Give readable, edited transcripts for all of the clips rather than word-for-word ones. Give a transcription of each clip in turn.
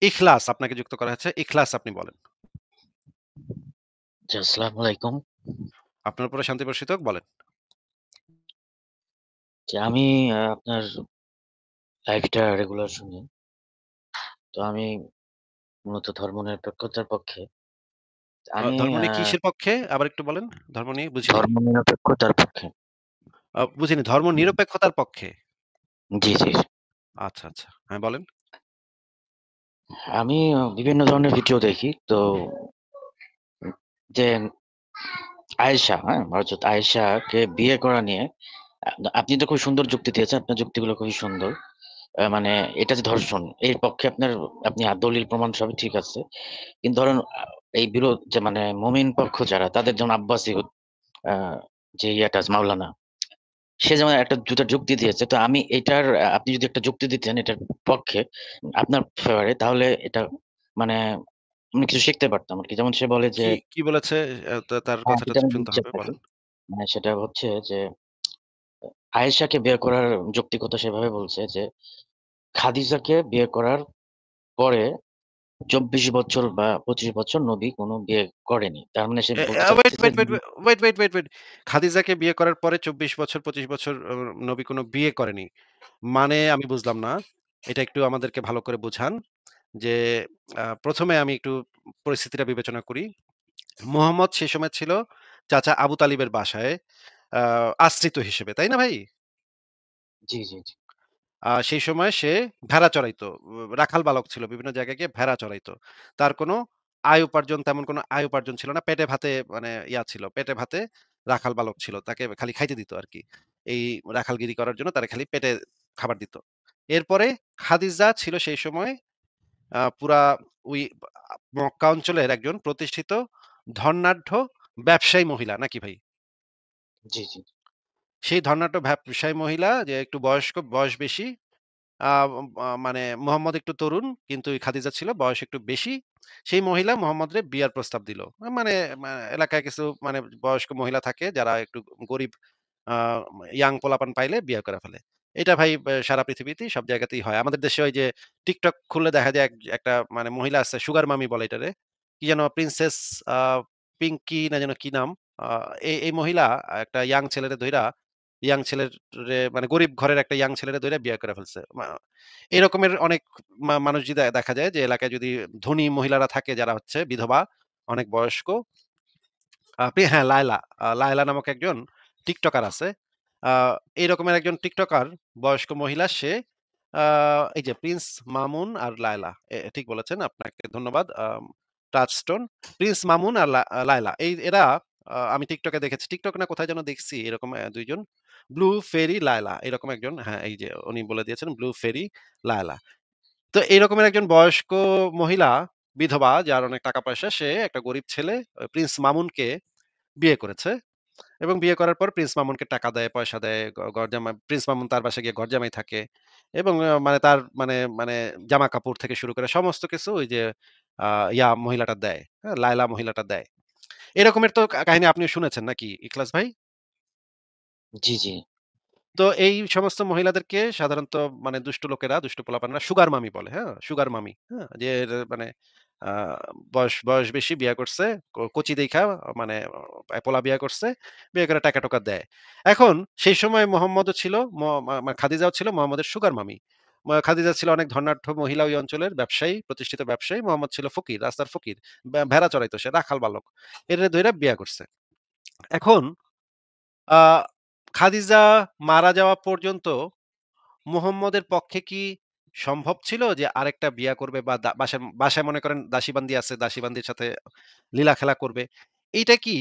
ইখলাস আপনাকে যুক্ত করা হয়েছে। ইখলাস আপনি বলেন। জি, আসসালামু আলাইকুম। আপনার উপরে শান্তি বর্ষিত হোক, বলেন। যে আমি আপনার লাইভটা রেগুলার শুনি। তো আমি মূলত ধর্মনিরপেক্ষতার পক্ষে। আমি ধর্ম আ নিয়ে কিসের পক্ষে? আবার একটু বলেন। ধর্ম নিয়ে বুঝিনি। ধর্মনিরপেক্ষতার পক্ষে। বুঝিনি। ধর্ম নিরপেক্ষতার পক্ষে। জি, জি। আচ্ছা, আচ্ছা। হ্যাঁ, বলেন। আমি বিভিন্ন ধরনের ভিডিও দেখি। তো যে আয়েশা, হ্যাঁ? হযরত আয়েশাকে বিয়ে করা নিয়ে আ আপনি তো খুব সুন্দর যুক্তি দিয়েছেন। আপনার যুক্তিগুলো খুবই সুন্দর। মানে এটা যে ধর্ষণ, এর পক্ষে আপনি দলিল প্রমাণ সবই ঠিক আছে। কিন্তু ধরেন এই বিরোধ যে মানে মুমিন পক্ষ যারা তাদের যেমন আব্বাসী আ যে ইয়াটা আছে মাওলানা, সে যেমন একটা ২ টা যুক্তি দিয়েছে। তো আমি এটার আপনি যদি একটা যুক্তি দিতেন এটার পক্ষে আপনার ফেভারে তাহলে এটা মানে আমি কিছু শিখতে পারতাম আরকি। যেমন সে বলে যে কি বলেছে? তার হ্যাঁ, কথাটা সেটা আমি শুনতে বলছি হবে। আপনাকে। বলেন। মানে সেটা হচ্ছে যে আয়েশাকে বিয়ে করার যৌক্তিকতা সেভাবে বলছে যে খাদিজাকে বিয়ে করার পরে ২৪ বছর বা ২৫ বছর নবী কোন বিয়ে করেনি। তার মানে সে এ বলতে আ ওয়েট, চাচ্ছে যে wait, wait, wait, wait, wait, wait. খাদিজাকে বিয়ে করার পরে ২৪ বছর ২৫ বছর নবী কোন বিয়ে করেনি। মানে আমি বুঝলাম না। এটা একটু আমাদেরকে ভালো করে বুঝান যে ১ম এ আমি একটু পরিস্থিতিটা বিবেচনা করি। মুহাম্মদ সে সময় ছিল চাচা আবু তালিবের বাসায় আ আশ্রিত হিসেবে, তাই না ভাই? জি, জি, জি। সেই সময় সে ভেড়া চড়াইতো। রাখাল বালক ছিল। বিভিন্ন জায়গায় গিয়ে ভেড়া চড়াইতো। তার কোনো আয় উপার্জন তেমন কোনো আয় উপার্জন ছিল না। পেটে ভাতে মানে ছিল। পেটে ভাতে রাখাল বালক ছিল। তাকে খালি খাইতে দিত আরকি। এই রাখালগিরি করার জন্য তারে খালি পেটে খাবার দিত। এরপরে খাদিজা ছিল সেই সময় পুরা ওই মক্কা অঞ্চলের একজন প্রতিষ্ঠিত ধনাঢ্য ব্যবসায়ী মহিলা নাকি ভাই? জি, জি। সেই ধনাঢ্য ব্যবসায়ী মহিলা যে একটু বয়স বেশি। আ মানে মোহাম্মদ একটু তরুণ কিন্তু ওই খাদিজা ছিল বয়স একটু বেশি। সেই মহিলা মোহাম্মদরে বিয়ার প্রস্তাব দিল। মানে এলাকায় কিছু মানে বয়স্ক মহিলা থাকে যারা একটু গরিব আ ইয়াং পোলাপান পাইলে বিয়ে করে ফেলে। এটা ভাই সারা পৃথিবীতেই সব জায়গাতেই হয়। আমাদের দেশে ওই যে TikTok খুললে দেখা যায় একটা মানে মহিলা আছে সুগার মামি বলে এটারে। কি যেন প্রিন্সেস আ পিঙ্কি না যেন কি নাম? আ এই মহিলা একটা ইয়াং ছেলেরে ধইরা ইয়াং ছেলেরে মানে গরিব ঘরের একটা ইয়াং ছেলেরে ধইরা বিয়ে করে ফেলছে। এরকমের অনেক মানুষ যদি দেখা যায় যে এলাকায় যদি ধনী মহিলারা থাকে যারা হচ্ছে বিধবা, অনেক বয়স্ক হ্যাঁ, লায়লা। লায়লা নামক একজন টিকটকার আছে। আ এই রকমের একজন টিকটকার বয়স্ক মহিলা সে আ এই যে প্রিন্স মামুন আর লায়লা। ঠিক বলেছেন। আপনাকে ধন্যবাদ। টাচস্টোন। প্রিন্স মামুন আর লায়লা। এরা আমি টিকটকে দেখেছি। টিকটক না কোথায় যেন দেখছি এরকম ২ জন। ব্লু ফেরি লায়লা এরকম একজন হ্যাঁ, এই যে উনি বলে দিয়েছেন ব্লু ফেরি লায়লা। তো এই রকমের একজন বয়স্ক মহিলা বিধবা যার অনেক টাকা পয়সা সে একটা গরিব ছেলে প্রিন্স মামুনকে বিয়ে করেছে এবং বিয়ে করার পর প্রিন্স মামুনকে টাকা দেয়, পয়সা দেয়। ঘরজামাই প্রিন্স মামুন তার বাসায় গিয়ে ঘরজামাই থাকে এবং মানে তার মানে মানে জামা-কাপড় থেকে শুরু করে সমস্ত কিছু ওই যে আ মহিলাটা দেয়। হ্যাঁ? লায়লা মহিলাটা দেয়। এরকমের তো কাহিনী আপনিও শুনেছেন নাকি ইখলাস ভাই? জি, জি। তো এই সমস্ত মহিলাদেরকে সাধারণত মানে দুষ্ট লোকেরা, দুষ্ট পোলাপানরা সুগার মামি বলে, হ্যাঁ? সুগার মামি, হ্যাঁ? যে মানে আ বয়স বেশি বিয়া করছে, কচি দেইখা মানে পোলা বিয়া করছে, বিয়ে করে টাকা-টুকা দেয়। এখন সেই সময় মোহাম্মদও ছিল ম মা মা খাদিজাও ছিল মোহাম্মদের সুগার মামি। খাদিজা ছিল অনেক ধনাঢ্য মহিলা ওই অঞ্চলের ব্যবসায়ী, প্রতিষ্ঠিত ব্যবসায়ী। মোহাম্মদ ছিল ফকির, রাস্তার ফকির। ভেড়া চড়াইতো সে, রাখাল বালক। এরে ধইরা বিয়া করছে। এখন আ খাদিজা মারা যাওয়া পর্যন্ত মুহাম্মদের পক্ষে কি সম্ভব ছিল যে আরেকটা বিয়া করবে বা বাসায় বাসায় মনে করেন দাসীবান্দি আছে, দাসীবান্দির সাথে লীলা খেলা করবে। এইটা কি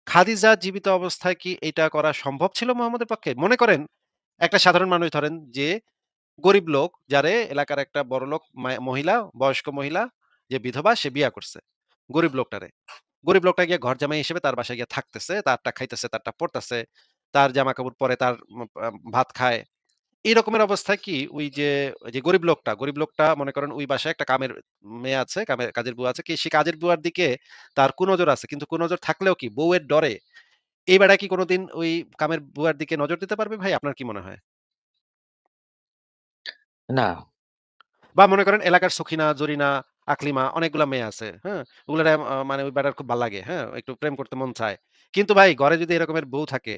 খাদিজা জীবিত অবস্থায় কি এটা করা সম্ভব ছিল মুহাম্মদের পক্ষে? মনে করেন একটা সাধারণ মানুষ ধরেন যে গরিব লোক যারে এলাকার একটা বড়লোক মহিলা, বয়স্ক মহিলা যে বিধবা সে বিয়া করছে। গরিব লোকটারে। গরিব লোকটা গিয়ে ঘর জামাই হিসেবে তার বাসায় গিয়ে থাকতেছে, তারটা খাইতেছে, তারটা পড়তেছে, তার জামা-কাপড় পরে, তার ভাত খায়। এই রকমের অবস্থায় কি ওই যে গরিব লোকটা মনে করেন ওই বাসায় একটা কামের মেয়ে আছে, কাজের বুয়া আছে। কি সে কাজের বুয়ার দিকে তার কুনজর আছে। কিন্তু কুনজর থাকলেও কি বউয়ের ডরে এই বেড়া কি কোনদিন ওই কামের বুয়ার দিকে নজর দিতে পারবে ভাই? আপনার কি মনে হয়? না, বা মনে করেন এলাকার সখিনা, জরিনা, আকলিমা অনেকগুলা মেয়ে আছে। হ্যাঁ? ওগুলার মানে ওই বেটার খুব ভাল লাগে। হ্যাঁ? একটু প্রেম করতে মন চায়। কিন্তু ভাই ঘরে যদি এরকমের বউ থাকে,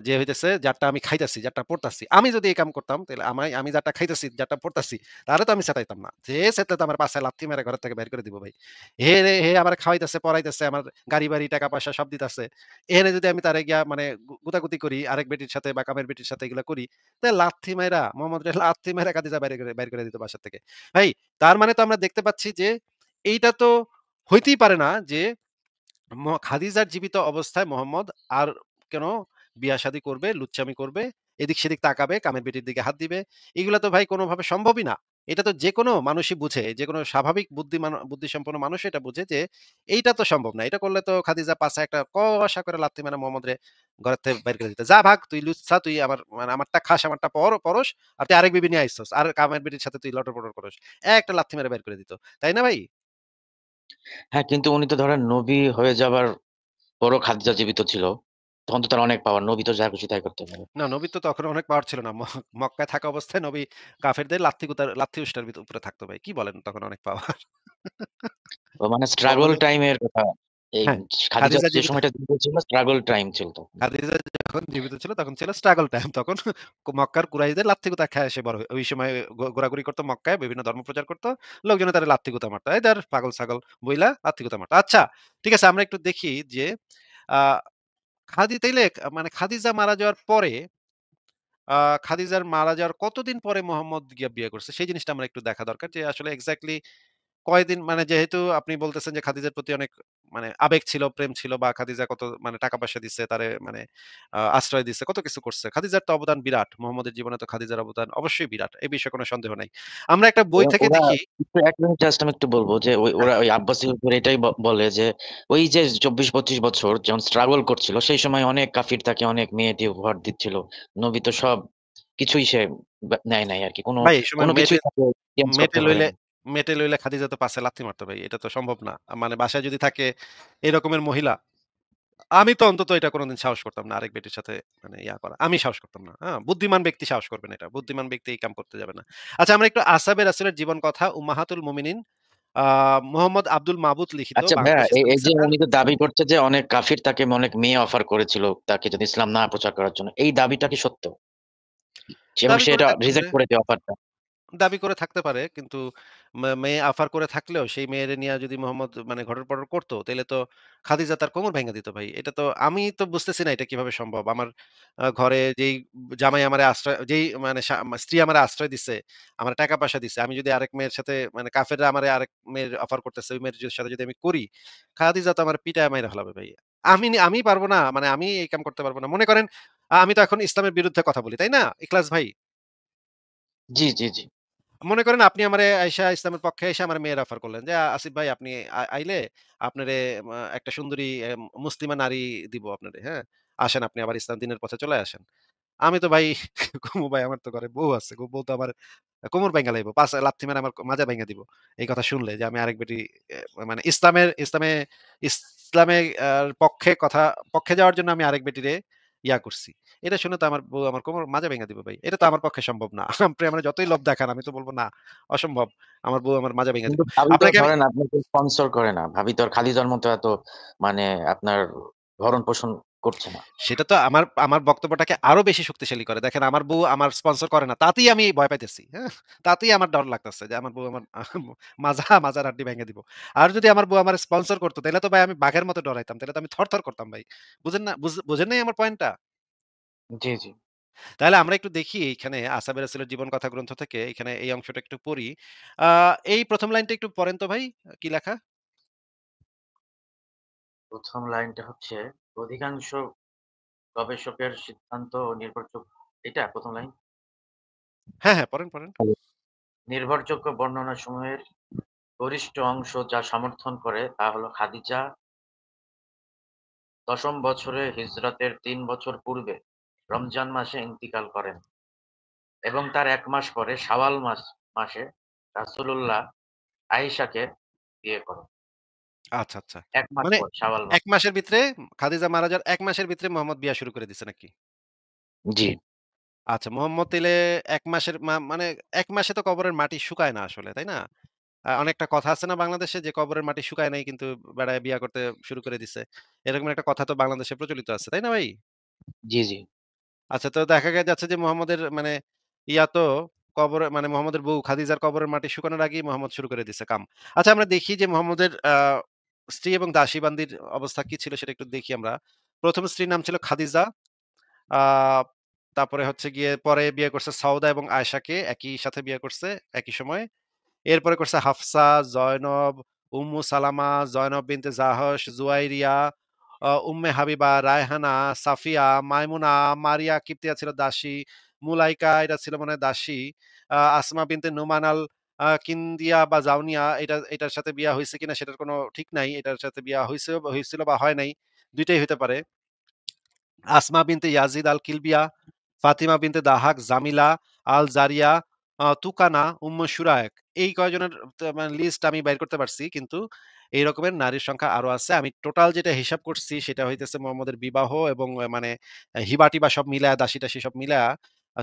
যে হইতেছে যারটা আমি খাইতাছি, যারটা পড়তাছি। আমি যদি এই কাম করতাম তাইলে আমি যারটা খাইতাছি, যারটা পড়তাছি, তারে তো আমি চেতাইতাম না। যে চেতলে তো আমার পাছায় লাথি মেরে ঘর থেকে বের করে দিব ভাই। হে আমারে খাওয়াইতেছে, পড়াইতেছে, আমার গাড়ি-বাড়ি, টাকা-পয়সা সব দিতাছে। এখানে যদি আমি তারে গিয়া মানে গুতাগুতি করি আরেক বেটির সাথে বা কামের বেটির সাথে এগুলা করি, তে লাথি মাইরা মোহাম্মদরে লাথি মাইরা খাদিজা বাইর করে দিত বাসা থেকে। ভাই তার মানে তো আমরা দেখতে পাচ্ছি যে এইটা তো হইতেই পারে না যে খাদিজার জীবিত অবস্থায় মোহাম্মদ আর কেন বিয়া-শাদী করবে, লুচ্চামি করবে, এদিক-সেদিক তাকাবে, কামের বেটির দিকে হাত দিবে। এগুলা তো ভাই কোনভাবে সম্ভবই না। এটা তো যেকোনো মানুষই বুঝে, যেকোনো স্বাভাবিক বুদ্ধিসম্পন্ন মানুষ এটা বুঝে যে এইটা তো সম্ভব না। এটা করলে তো খাদিজা পাছায় একটা কষা করে লাথি মেরে মোহাম্মদরে ঘরের থেকে বাইর করে দিত। "যা ভাগ তুই লুচ্চা, তুই মানে আমারটা খাস, আমারটা পরস, আর তুই আরেক বিবি নিয়ে আইছস। আর কামের বেটির সাথে তুই লটর-পটর করস।" একটা লাথি মেরে বের করে দিত। তাই না ভাই? হ্যাঁ, কিন্তু উনি তো ধরেন নবী হয়ে যাবার পরও খাদিজা জীবিত ছিল। তখন তো তার অনেক পাওয়ার। নবী তো যা খুশি তাই করতে পারে। না, নবীর তো তখন অনেক পাওয়ার ছিল না। মক্কায় থাকা অবস্থায় নবী কাফেরদের লাত্থি উষ্টার উপরে থাকতো ভাই। কি বলেন তখন অনেক পাওয়ার। ও মানে স্ট্রাগল মোহাম্মদের টাইম এর কথা। এই হ্যাঁ, খাদিজা খাদিজা যে জীবিত সময়টা জীবিত ছিল স্ট্রাগল টাইম ছিল তখন। খাদিজা যখন জীবিত ছিল তখন ছিল স্ট্রাগল টাইম। তখন মক্কার কুরাইশদের লাত্থি-গুতা খায় সে বড় ওই সময় ঘোরাঘুরি করত মক্কায়, বিভিন্ন ধর্ম প্রচার করত। লোকজনে তারে লাত্থি-গুতা মারত। এই ধর পাগল-ছাগল বইলা লাত্থি-গুতা মারত। আচ্ছা, ঠিক আছে আমরা একটু দেখি যে আ তাইলে মানে খাদিজা মারা যাওয়ার পরে আ খাদিজার মারা যাওয়ার কতদিন পরে মোহাম্মদ গিয়া বিয়ে করছে? সেই জিনিসটা আমার একটু দেখা দরকার যে আসলে এক্সাক্টলি কয়দিন মানে যেহেতু আপনি বলতেছেন যে খাদিজার প্রতি অনেক মানে আবেগ ছিল, প্রেম ছিল বা খাদিজা কত মানে টাকা-পয়সা দিছে, তারে মানে আশ্রয় দিছে, কত কিছু করছে। খাদিজার তো অবদান বিরাট। মোহাম্মদের জীবনে তো খাদিজার অবদান অবশ্যই বিরাট। এই বিষয়ে কোনো সন্দেহ নাই। আমরা একটা বই থেকে ওরা দেখি একটু ১ মিনিট জাস্ট আমি একটু বলব যে হ্যাঁ, ওরা ওই আব্বাসীর উপর এটাই বলে যে ওই যে ২৪-২৫ বছর যখন স্ট্রাগল করছিল সেই সময় অনেক কাফির তাকে অনেক মেয়ে-টেয়ে উপহার দিচ্ছিল। নবী তো সব কিছুই সে নেয় নাই আরকি। ভাই এই সময় কোন কিছুই তাকে চেঞ্জ মেটে করতে লইলে পারেনি। খাদিজা তো পাছে লাথি মারত ভাই। এটা তো সম্ভব না। মানে বাসায় যদি থাকে এরকমের মহিলা আমি তো অন্তত এটা কোনদিন সাহস করতাম না আরেক বেটির সাথে মানে করা। আমি সাহস করতাম না। বুদ্ধিমান ব্যক্তি সাহস করবে না এটা। বুদ্ধিমান ব্যক্তি এই কাম করতে যাবে না। আচ্ছা আমরা একটু আসহাবে রাসূলের জীবন কথা উম্মাহাতুল মুমিনিন আ মোহাম্মদ আব্দুল মাবুদ লিখিত আচ্ছা ভাইয়া বাংলাদেশ এই ইসলামিক যে সেন্টার উনি তো দাবি করছে যে অনেক কাফির তাকে অনেক মেয়ে অফার করেছিল তাকে যদি ইসলাম না প্রচার করার জন্য। এই দাবিটা কি সত্য? এবং দাবি সে করে এটা থাকতে পারে। রিজেক্ট করেছে অফারটা। দাবি করে থাকতে পারে। কিন্তু মেয়ে অফার করে থাকলেও সেই মেয়েরে নিয়া যদি মোহাম্মদ মানে ঘটর-পটর করত, তাইলে তো খাদিজা তার কোমর ভেঙে দিত ভাই। এটা তো আমি তো বুঝতেছি না এটা কিভাবে সম্ভব। আমার ঘরে যেই জামাই আমারে আশ্রয় যেই মানে স্ত্রী আমারে আশ্রয় দিছে, আমার টাকা-পয়সা দিছে। আমি যদি আরেক মেয়ের সাথে মানে কাফেররা আমারে আরেক মেয়ের অফার করতেছে, ওই মেয়ের সাথে যদি আমি করি, খাদিজা তো আমারে পিটায় মাইরা ফেলাবে ভাই। আমি পারব না। মানে আমি এই কাম করতে পারব না। মনে করেন আমি তো এখন ইসলামের বিরুদ্ধে কথা বলি, তাই না? ইখলাস ভাই? জি, জি, জি। মনে করেন আপনি আমারে আইসা ইসলামের পক্ষে আইসা আমার মেয়ের অফার করলেন যে, "আসিফ ভাই আপনি আইলে আপনারে একটা সুন্দরী মুসলিমা নারী দিব আপনারে, হ্যাঁ? আসেন আপনি আবার ইসলাম দিনের পথে চলে আসেন।" আমি তো ভাই কমু ভাই আমার তো ঘরে বউ আছে। বউ তো আমার কোমর ভাইঙ্গা লাইব। লাথি মেরে আমার মাজা ভাইঙ্গা দিব। এই কথা শুনলে যে আমি আরেক বেটি মানে ইসলামে পক্ষে যাওয়ার জন্য আমি আরেক বেটিরে করছি। এটা শুনে তো আমার বউ আমার কোমর মাজা ভেঙে দিবে ভাই। এটা তো আমার পক্ষে সম্ভব না। আপনি আমার যতই লোভ দেখান আমি তো বলব না, অসম্ভব। আমার বউ আমার মাজা ভেঙে কিন্তু দিবে। ভাবি তো আপনাকে আমি ধরেন আপনাকে স্পন্সর করে না। ভাবি তো আর খাদিজার মতো এত মানে আপনার ভরণ-পোষণ করছে না। সেটা তো আমার বক্তব্যটাকে আরো বেশি শক্তিশালী করে। দেখেন আমার বউ আমার স্পন্সর করে না। তাতেই আমি ভয় পাইতেছি। হ্যাঁ? তাতেই আমার ডর লাগতেছে যে আমার বউ আমার মাজার হাড্ডি ভেঙে দিব। আর যদি আমার বউ আমার স্পন্সর করত তাইলে তো ভাই আমি বাঘের মতো ডরাইতাম। তাইলে তো আমি থরথর করতাম ভাই। বুঝেন না? বুঝেন নাই আমার পয়েন্টটা? জি, জি। তাহলে আমরা একটু দেখি এইখানে আসাবে রাসূলের জীবন কথা গ্রন্থ থেকে এখানে এই অংশটা একটু পড়ি। আ এই ১ম লাইনটা একটু পড়েন তো ভাই। কি লেখা? ১ম লাইনটা হচ্ছে, অধিকাংশ গবেষকের সিদ্ধান্ত ও নির্ভরযোগ্য। এটা ১ম লাইন? হ্যাঁ, হ্যাঁ, পড়েন। হ্যালো। নির্ভরযোগ্য বর্ণনাসমূহের গরিষ্ঠ অংশ যা সমর্থন করে তা হলো খাদিজা ১০ম বছরে হিজরতের ৩ বছর পূর্বে রমজান মাসে ইন্তিকাল করেন এবং তার ১ মাস পরে শাওয়াল মাসে রাসূলুল্লাহ আয়েশাকে বিয়ে করেন। আচ্ছা। ১ মাস মানে পর শাওয়াল ১ মাসে। মাসের ভিতরে খাদিজা মারা যাওয়ার ১ মাসের ভিতরে মোহাম্মদ বিয়া শুরু করে দিছে নাকি? জি। আচ্ছা মোহাম্মদ এলে ১ মাসের মানে ১ মাসে তো কবরের মাটি শুকায় না আসলে, তাই না? অনেকটা কথা আছে না বাংলাদেশে যে কবরের মাটি শুকায় নাই কিন্তু বেড়ায় বিয়া করতে শুরু করে দিছে। এরকম একটা কথা তো বাংলাদেশে প্রচলিত আছে, তাই না ভাই? জি, জি। আচ্ছা তো দেখা যাচ্ছে যে মোহাম্মদের মানে ইয়া তো কবরে মানে মোহাম্মদের বউ খাদিজার কবরের মাটি শুকানোর আগেই মোহাম্মদ শুরু করে দিছে কাম। আচ্ছা আমরা দেখি যে মোহাম্মদের স্ত্রী এবং দাসী বান্দির অবস্থা কি ছিল সেটা একটু দেখি আমরা। ১ম স্ত্রীর নাম ছিল খাদিজা। আ তারপরে হচ্ছে গিয়ে পরে বিয়ে করছে সউদা এবং আয়েশাকে একই সাথে বিয়ে করছে একই সময়ে। এরপরে করছে হাফসা, জয়নব, উম্মু সালামা, জয়নব বিনতে জাহশ, জুয়াইরিয়া, উম্মে হাবিবা, রায়হানা, সাফিয়া, মাইমুনা, মারিয়া কিবতিয়া ছিল দাসী, মুলাইকা এটা ছিল মনে হয় দাসী, আসমা বিনতে নুমান আল কিন্দিয়া বা জাউনিয়া এটার সাথে বিয়া হইছে কিনা সেটার কোনো ঠিক নাই। এটার সাথে বিয়া হইছিল বা হয় নাই। ২ টাই হইতে পারে। আসমা বিনতে ইয়াজিদ আল কিলবিয়া, ফাতিমা বিনতে দাহাক, জামিলা, আল জারিয়া, তুকানা, উম্মে সুরায়ক। এই কয়জনের মানে লিস্ট আমি বাইর করতে পারছি। কিন্তু এই রকমের নারীর সংখ্যা আরো আছে। আমি টোটাল যেটা হিসাব করছি সেটা হইতেছে মোহাম্মদের বিবাহ এবং মানে হিবা-টিবা সব মিলায়া দাসী-টাসী সব মিলায়া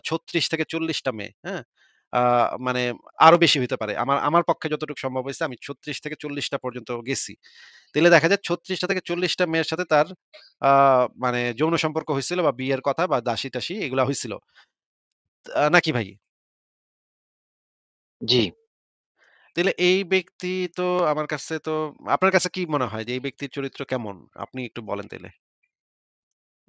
৩৬ থেকে ৪০ টা মেয়ে, হ্যাঁ? আ মানে আরো বেশি হইতে পারে। আমার আমার পক্ষে যতটুকু সম্ভব হইছে আমি ৩৬ থেকে ৪০ টা পর্যন্ত গেছি। তাইলে দেখা যায় ৩৬ টা থেকে ৪০ টা মেয়ের সাথে তার আ মানে যৌন সম্পর্ক হইছিল বা বিয়ের কথা বা দাসী-টাসী এগুলা হইছিল। নাকি ভাই? জি। তাইলে এই ব্যক্তি তো আমার কাছে তো আপনার কাছে কি মনে হয় যে এই ব্যক্তির চরিত্র কেমন? আপনি একটু বলেন তাইলে।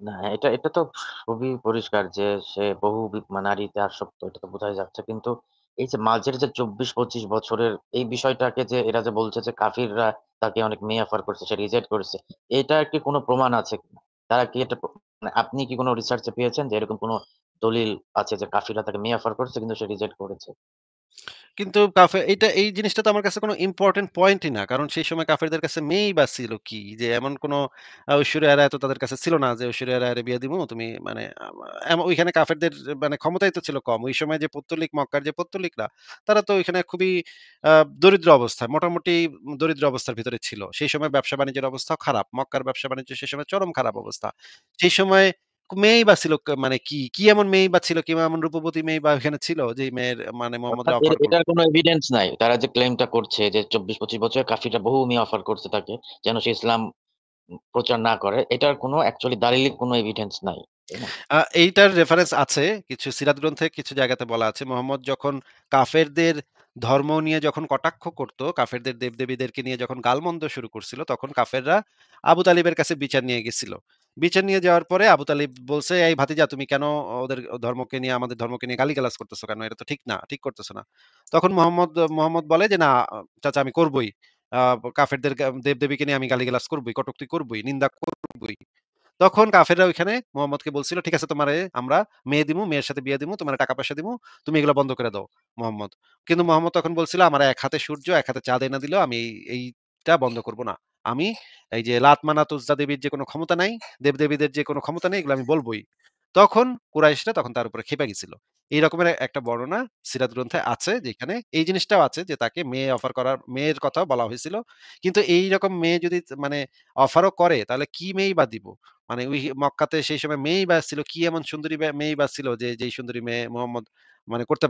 না, এটা তো খুবই পরিষ্কার যে সে বহু নারীতে আসক্ত, এটা তো বোঝাই যাচ্ছে। কিন্তু এই যে মাঝের যে ২৪-২৫ বছরের এই বিষয়টাকে যে এরা যে বলছে যে কাফিররা তাকে অনেক মেয়ে অফার করছে, সে রিজেক্ট করেছে। এটার কি কোনো প্রমাণ আছে কিনা? তারা কি এটা মানে আপনি কি কোনো রিসার্চ এ পেয়েছেন যে এরকম কোনো দলিল আছে যে কাফিররা তাকে মেয়ে অফার করছে কিন্তু সে রিজেক্ট করেছে? কিন্তু এই জিনিসটা তো আমার কাছে কোনো ইম্পোর্টেন্ট পয়েন্টই না। কারণ সেই সময় কাফেরদের কাছে মেয়েই বা ছিল কি? যে এমন কোনো ঐশ্বরিয়া রায় তো তাদের কাছে ছিল না যে ঐশ্বরিয়া রায়ের বিয়ে দিমু তুমি মানে ওইখানে কাফেরদের মানে ক্ষমতাই তো ছিল কম। ওই সময় যে পৌত্তলিক মক্কার যে পৌত্তলিকরা তারা তো ওইখানে খুবই আ দরিদ্র অবস্থায় মোটামুটি দরিদ্র অবস্থার ভিতরে ছিল। সেই সময় ব্যবসা-বাণিজ্যের অবস্থাও খারাপ। মক্কার ব্যবসা-বাণিজ্য সেই সময় চরম খারাপ অবস্থা। সেই সময় মেয়েই বা ছিল মানে কি এমন মেয়েই বা ছিল? কি এমন রূপবতী মেয়ে বা ওইখানে ছিল যেই মেয়ের মানে অর্থাৎ মোহাম্মদরে অফার করল? এটার কোনো এভিডেন্স নাই। তারা যে ক্লেইমটা করছে যে ২৪-২৫ বছরের কাফিররা বহু মেয়ে অফার করছে তাকে যেন সে ইসলাম প্রচার না করে। এটার কোনো অ্যাকচুয়ালি দালিলিক কোনো এভিডেন্স নাই। তাই না? এইটার রেফারেন্স আছে। কিছু সিরাত গ্রন্থে কিছু জায়গাতে বলা আছে। মোহাম্মদ যখন কাফেরদের ধর্ম নিয়ে যখন কটাক্ষ করত, কাফেরদের দেব-দেবীদেরকে নিয়ে যখন গালমন্দ শুরু করছিল, তখন কাফেররা আবু তালিবের কাছে বিচার নিয়ে গেছিল। বিচার নিয়ে যাওয়ার পরে আবু তালিব বলছে, "এই ভাতিজা তুমি কেন ওদের ধর্মকে নিয়ে আমাদের ধর্মকে নিয়ে গালিগালাজ করতেছো কেন? এটা তো ঠিক না, ঠিক করতেছো না।" তখন মোহাম্মদ বলে যে, "না চাচা আমি করবই। আ কাফেরদের দেব-দেবীকে নিয়ে আমি গালিগালাজ করবই, কটূক্তি করবই, নিন্দা করবই।" তখন কাফেররা ওইখানে মোহাম্মদকে বলছিল, "ঠিক আছে তোমারে আমরা মেয়ে দিমু, মেয়ের সাথে বিয়ে দিমু, তোমারে টাকা-পয়সা দিমু। তুমি এগুলা বন্ধ করে দাও, মোহাম্মদ।" কিন্তু মোহাম্মদ তখন বলছিল, "আমার এক হাতে সূর্য, এক হাতে চাঁদ এনে দিলেও আমি এইটা বন্ধ করব না। আমি এই যে লাত, মানাত, উজ্জা দেবীর যে কোন ক্ষমতা নাই, দেব-দেবীদের যে কোন ক্ষমতা নেই, এগুলো আমি বলবই।" তখন কুরাইশরা তখন তার উপরে ক্ষেপে গেছিল। এই রকমের একটা বর্ণনা সিরাত গ্রন্থে আছে যেখানে এই জিনিসটাও আছে যে তাকে মেয়ে অফার করার মেয়ের কথাও বলা হয়েছিল। কিন্তু এইরকম মেয়ে যদি মানে অফারও করে তাহলে কি মেয়েই বা দিব? মানে ওই মক্কাতে সেই সময় মেয়েই বা ছিল কি এমন সুন্দরী মেয়েই বা ছিল যে যেই সুন্দরী মেয়ে মোহাম্মদ মানে করতে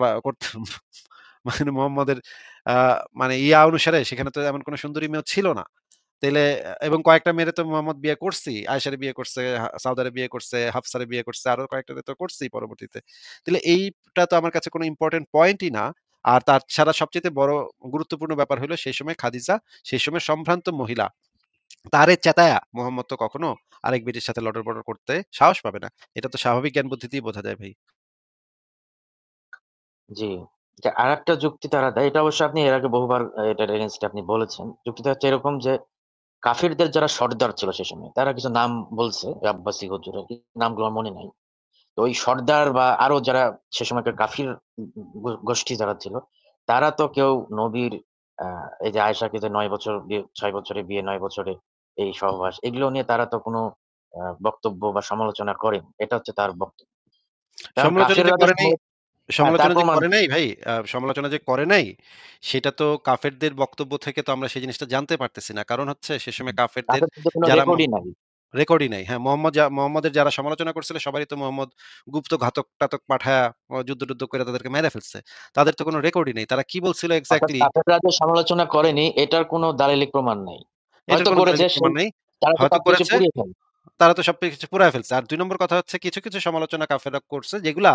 মানে মোহাম্মদের আ মানে অনুসারে সেখানে তো এমন কোন সুন্দরী মেয়েও ছিল না। তাইলে এবং কয়েকটা মেয়েরে তো মোহাম্মদ বিয়ে করছেই। আয়েশারে বিয়ে করছে, সাউদারে বিয়ে করছে, হাফসারে বিয়ে করছে, আরো কয়েকটারে তো করছেই পরবর্তীতে। তাইলে এইটা তো আমার কাছে কোন ইম্পোর্টেন্ট পয়েন্টই না। আর তার ছাড়া সবচাইতে বড় গুরুত্বপূর্ণ ব্যাপার হইলো সেই সময় খাদিজা, সেই সময় সম্ভ্রান্ত মহিলা। তারে চেতায়া মোহাম্মদ তো কখনো আরেক বেটির সাথে লটর-পটর করতে সাহস পাবে না। এটা তো স্বাভাবিক জ্ঞান বুদ্ধিতেই বোঝা যায় ভাই। জি। যে আরেকটা যুক্তি তারা দেয়, এটা অবশ্য আপনি এর আগে বহুবার এটার এগেইনস্ট এ আপনি বলেছেন। যুক্তিটা হচ্ছে এরকম যে কাফিরদের যারা সর্দার ছিল সে সময়, তারা কিছু নাম বলছে আব্বাসী হুজুরা, কি নামগুলো আমার মনে নাই। তো ওই সর্দার বা আরো যারা সে সময়কার কাফির গোষ্ঠী যারা ছিল, তারা তো কেউ নবীর এই যে আয়েশাকে যে ৯ বছর বিয়ে ৬ বছরে বিয়ে, ৯ বছরে এই সহবাস, এগুলো নিয়ে তারা তো কোনো বক্তব্য বা সমালোচনা করেনি। এটা হচ্ছে তার বক্তব্য। কারণ সমালোচনা যে কাফিররা তো করে নাই হ্যাঁ, তার সমালোচনা যে প্রমাণ করে নাই ভাই, সমালোচনা যে করে নাই, সেটা তো কাফেরদের বক্তব্য থেকে তো আমরা সেই জিনিসটা জানতে পারতেছি না। কারণ হচ্ছে সে সময় কাফেরদের তাদের কিন্তু কোনো যারা রেকর্ডই নাই। রেকর্ডই নাই। হ্যাঁ, মোহাম্মদের যারা সমালোচনা করছিল সবারই তো মোহাম্মদ গুপ্ত ঘাতক-টাতক পাঠায়া যুদ্ধ-টুদ্ধ করে তাদেরকে মেরে ফেলছে। তাদের তো কোনো রেকর্ডই নেই। তারা কি বলছিল অর্থাৎ এক্সাক্টলি কাফেররা যে সমালোচনা করেনি এটার কোনো দালিলিক প্রমাণ নাই। এটার হয়তো কোনো করেছে দালিলিক প্রমাণ সেই নেই। তারা তো হয়তো সবকিছু করেছে, পুড়িয়ে ফেলে। তারা তো সবকিছু পুড়ায় ফেলছে। আর ২ নম্বর কথা হচ্ছে কিছু সমালোচনা কাফেররা করছে যেগুলা